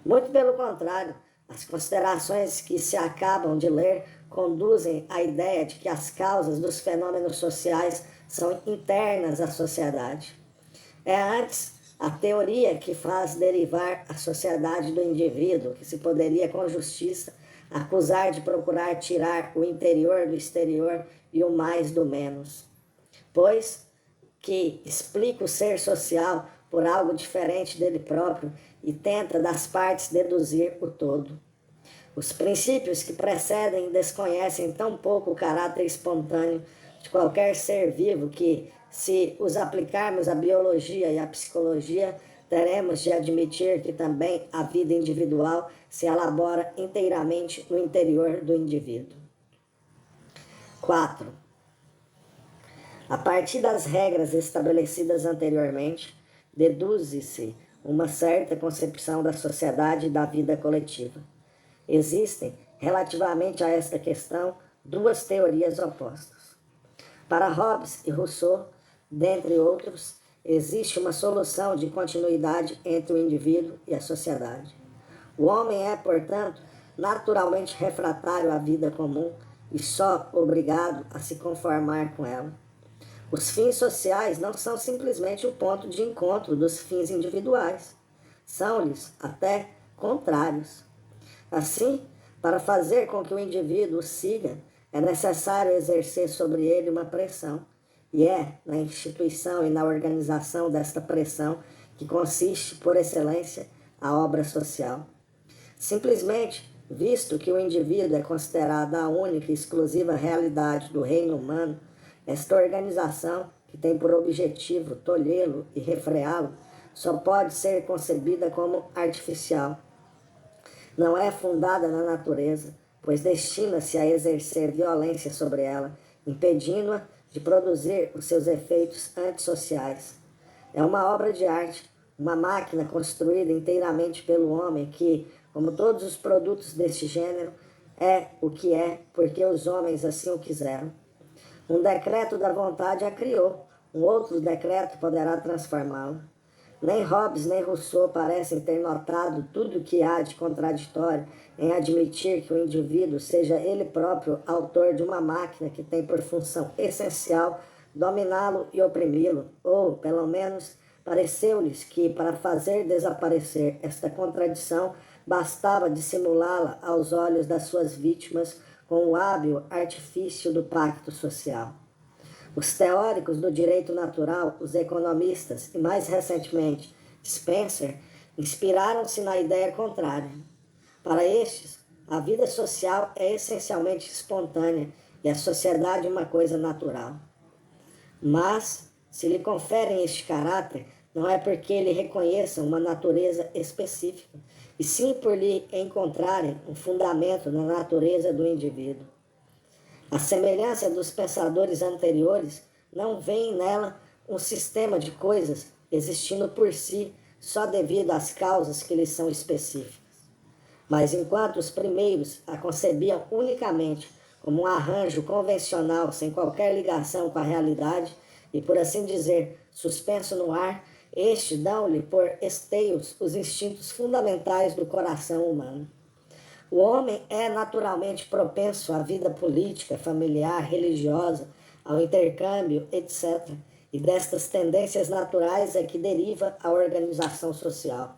Muito pelo contrário, as considerações que se acabam de ler conduzem à ideia de que as causas dos fenômenos sociais são internas à sociedade. É antes a teoria que faz derivar a sociedade do indivíduo, que se poderia com justiça acusar de procurar tirar o interior do exterior e o mais do menos, pois que explica o ser social por algo diferente dele próprio e tenta das partes deduzir o todo. Os princípios que precedem desconhecem tão pouco o caráter espontâneo de qualquer ser vivo que, se os aplicarmos à biologia e à psicologia, teremos de admitir que também a vida individual se elabora inteiramente no interior do indivíduo. 4. A partir das regras estabelecidas anteriormente, deduz-se uma certa concepção da sociedade e da vida coletiva. Existem, relativamente a esta questão, duas teorias opostas. Para Hobbes e Rousseau, dentre outros, existe uma solução de continuidade entre o indivíduo e a sociedade. O homem é, portanto, naturalmente refratário à vida comum e só obrigado a se conformar com ela. Os fins sociais não são simplesmente o ponto de encontro dos fins individuais. São-lhes até contrários. Assim, para fazer com que o indivíduo o siga, é necessário exercer sobre ele uma pressão. E é na instituição e na organização desta pressão que consiste, por excelência, a obra social. Simplesmente, visto que o indivíduo é considerado a única e exclusiva realidade do reino humano, esta organização, que tem por objetivo tolhê-lo e refreá-lo, só pode ser concebida como artificial. Não é fundada na natureza, pois destina-se a exercer violência sobre ela, impedindo-a de produzir os seus efeitos antissociais. É uma obra de arte, uma máquina construída inteiramente pelo homem que, como todos os produtos deste gênero, é o que é porque os homens assim o quiseram. Um decreto da vontade a criou, um outro decreto poderá transformá-la. Nem Hobbes nem Rousseau parecem ter notado tudo o que há de contraditório em admitir que o indivíduo seja ele próprio autor de uma máquina que tem por função essencial dominá-lo e oprimi-lo, ou, pelo menos, pareceu-lhes que, para fazer desaparecer esta contradição, bastava dissimulá-la aos olhos das suas vítimas com o hábil artifício do pacto social. Os teóricos do direito natural, os economistas e, mais recentemente, Spencer, inspiraram-se na ideia contrária. Para estes, a vida social é essencialmente espontânea e a sociedade uma coisa natural. Mas, se lhe conferem este caráter, não é porque ele reconheçam uma natureza específica, e sim por lhe encontrarem um fundamento na natureza do indivíduo. A semelhança dos pensadores anteriores, não vêem nela um sistema de coisas existindo por si só devido às causas que lhes são específicas. Mas enquanto os primeiros a concebiam unicamente como um arranjo convencional sem qualquer ligação com a realidade e, por assim dizer, suspenso no ar, estes dão-lhe por esteios os instintos fundamentais do coração humano. O homem é naturalmente propenso à vida política, familiar, religiosa, ao intercâmbio, etc. E destas tendências naturais é que deriva a organização social.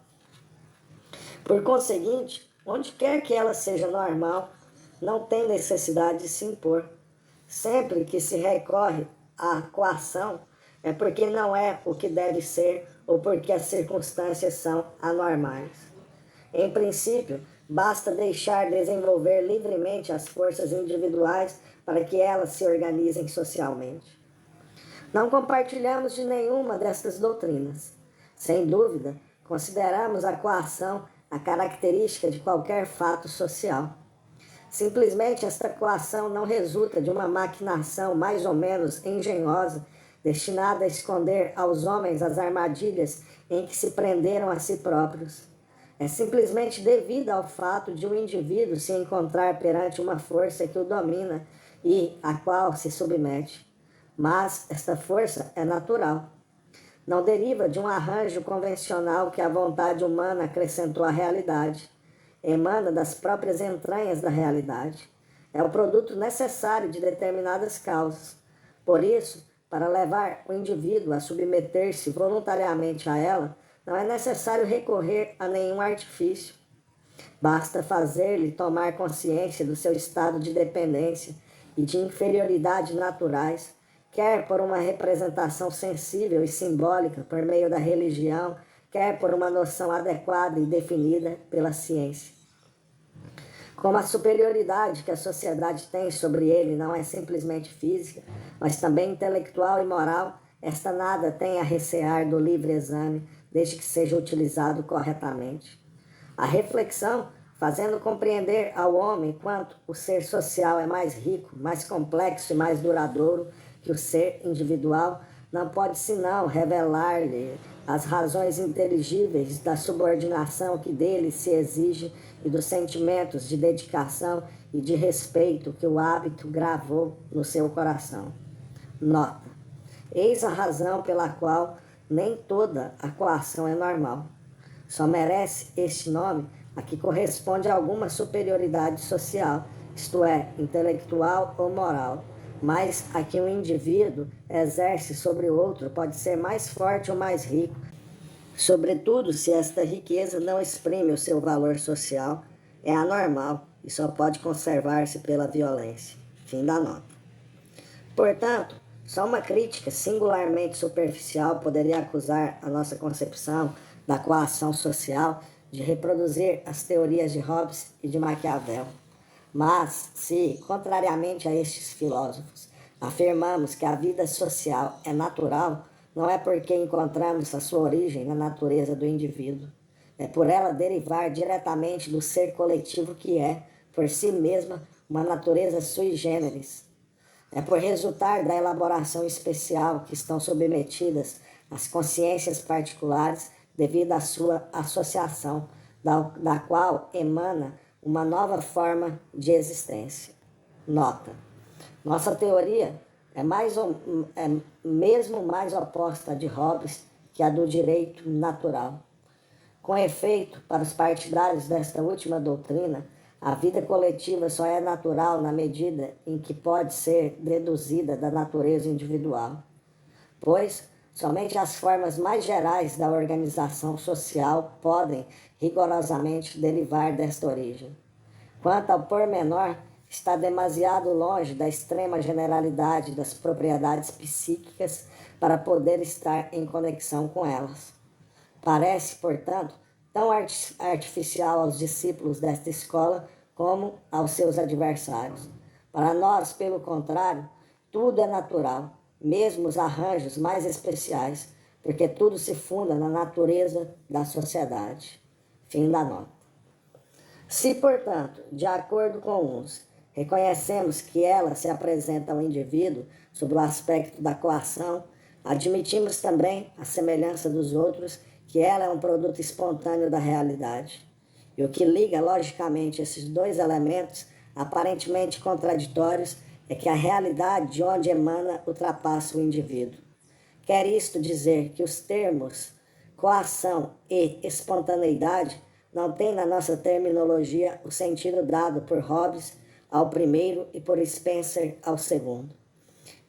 Por conseguinte, onde quer que ela seja normal, não tem necessidade de se impor. Sempre que se recorre à coação, é porque não é o que deve ser ou porque as circunstâncias são anormais. Em princípio, basta deixar desenvolver livremente as forças individuais para que elas se organizem socialmente. Não compartilhamos de nenhuma destas doutrinas. Sem dúvida, consideramos a coação a característica de qualquer fato social. Simplesmente esta coação não resulta de uma maquinação mais ou menos engenhosa, destinada a esconder aos homens as armadilhas em que se prenderam a si próprios. É simplesmente devida ao fato de um indivíduo se encontrar perante uma força que o domina e à qual se submete. Mas esta força é natural. Não deriva de um arranjo convencional que a vontade humana acrescentou à realidade. Emana das próprias entranhas da realidade. É o produto necessário de determinadas causas. Por isso, para levar o indivíduo a submeter-se voluntariamente a ela, não é necessário recorrer a nenhum artifício. Basta fazer-lhe tomar consciência do seu estado de dependência e de inferioridade naturais, quer por uma representação sensível e simbólica por meio da religião, quer por uma noção adequada e definida pela ciência. Como a superioridade que a sociedade tem sobre ele não é simplesmente física, mas também intelectual e moral, esta nada tem a recear do livre exame, desde que seja utilizado corretamente. A reflexão, fazendo compreender ao homem quanto o ser social é mais rico, mais complexo e mais duradouro que o ser individual, não pode senão revelar-lhe as razões inteligíveis da subordinação que dele se exige e dos sentimentos de dedicação e de respeito que o hábito gravou no seu coração. Nota: eis a razão pela qual nem toda a coação é normal. Só merece este nome a que corresponde a alguma superioridade social, isto é, intelectual ou moral, mas a que um indivíduo exerce sobre o outro pode ser mais forte ou mais rico, sobretudo se esta riqueza não exprime o seu valor social, é anormal e só pode conservar-se pela violência. Fim da nota. Portanto, só uma crítica singularmente superficial poderia acusar a nossa concepção da coação social de reproduzir as teorias de Hobbes e de Maquiavel. Mas, se, contrariamente a estes filósofos, afirmamos que a vida social é natural, não é porque encontramos a sua origem na natureza do indivíduo. É por ela derivar diretamente do ser coletivo que é, por si mesma, uma natureza sui generis. É por resultar da elaboração especial que estão submetidas as consciências particulares devido à sua associação, da qual emana uma nova forma de existência. Nota: nossa teoria é mesmo mais oposta à de Hobbes que a do direito natural. Com efeito, para os partidários desta última doutrina, a vida coletiva só é natural na medida em que pode ser deduzida da natureza individual, pois somente as formas mais gerais da organização social podem rigorosamente derivar desta origem. Quanto ao pormenor, está demasiado longe da extrema generalidade das propriedades psíquicas para poder estar em conexão com elas. Parece, portanto, tão artificial aos discípulos desta escola como aos seus adversários. Para nós, pelo contrário, tudo é natural, mesmo os arranjos mais especiais, porque tudo se funda na natureza da sociedade. Fim da nota. Se, portanto, de acordo com uns, reconhecemos que ela se apresenta ao indivíduo sob o aspecto da coação, admitimos também, à semelhança dos outros, que ela é um produto espontâneo da realidade. E o que liga logicamente esses dois elementos, aparentemente contraditórios, é que a realidade de onde emana ultrapassa o indivíduo. Quer isto dizer que os termos coação e espontaneidade não têm na nossa terminologia o sentido dado por Hobbes ao primeiro e por Spencer ao segundo.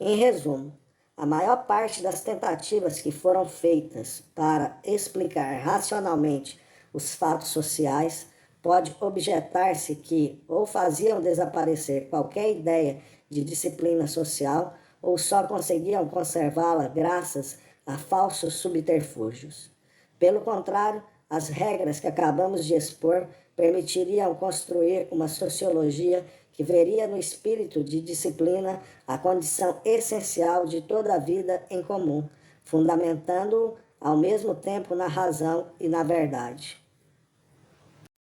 Em resumo, a maior parte das tentativas que foram feitas para explicar racionalmente os fatos sociais pode objetar-se que ou faziam desaparecer qualquer ideia de disciplina social ou só conseguiam conservá-la graças a falsos subterfúgios. Pelo contrário, as regras que acabamos de expor permitiriam construir uma sociologia que veria no espírito de disciplina a condição essencial de toda a vida em comum, fundamentando-o ao mesmo tempo na razão e na verdade.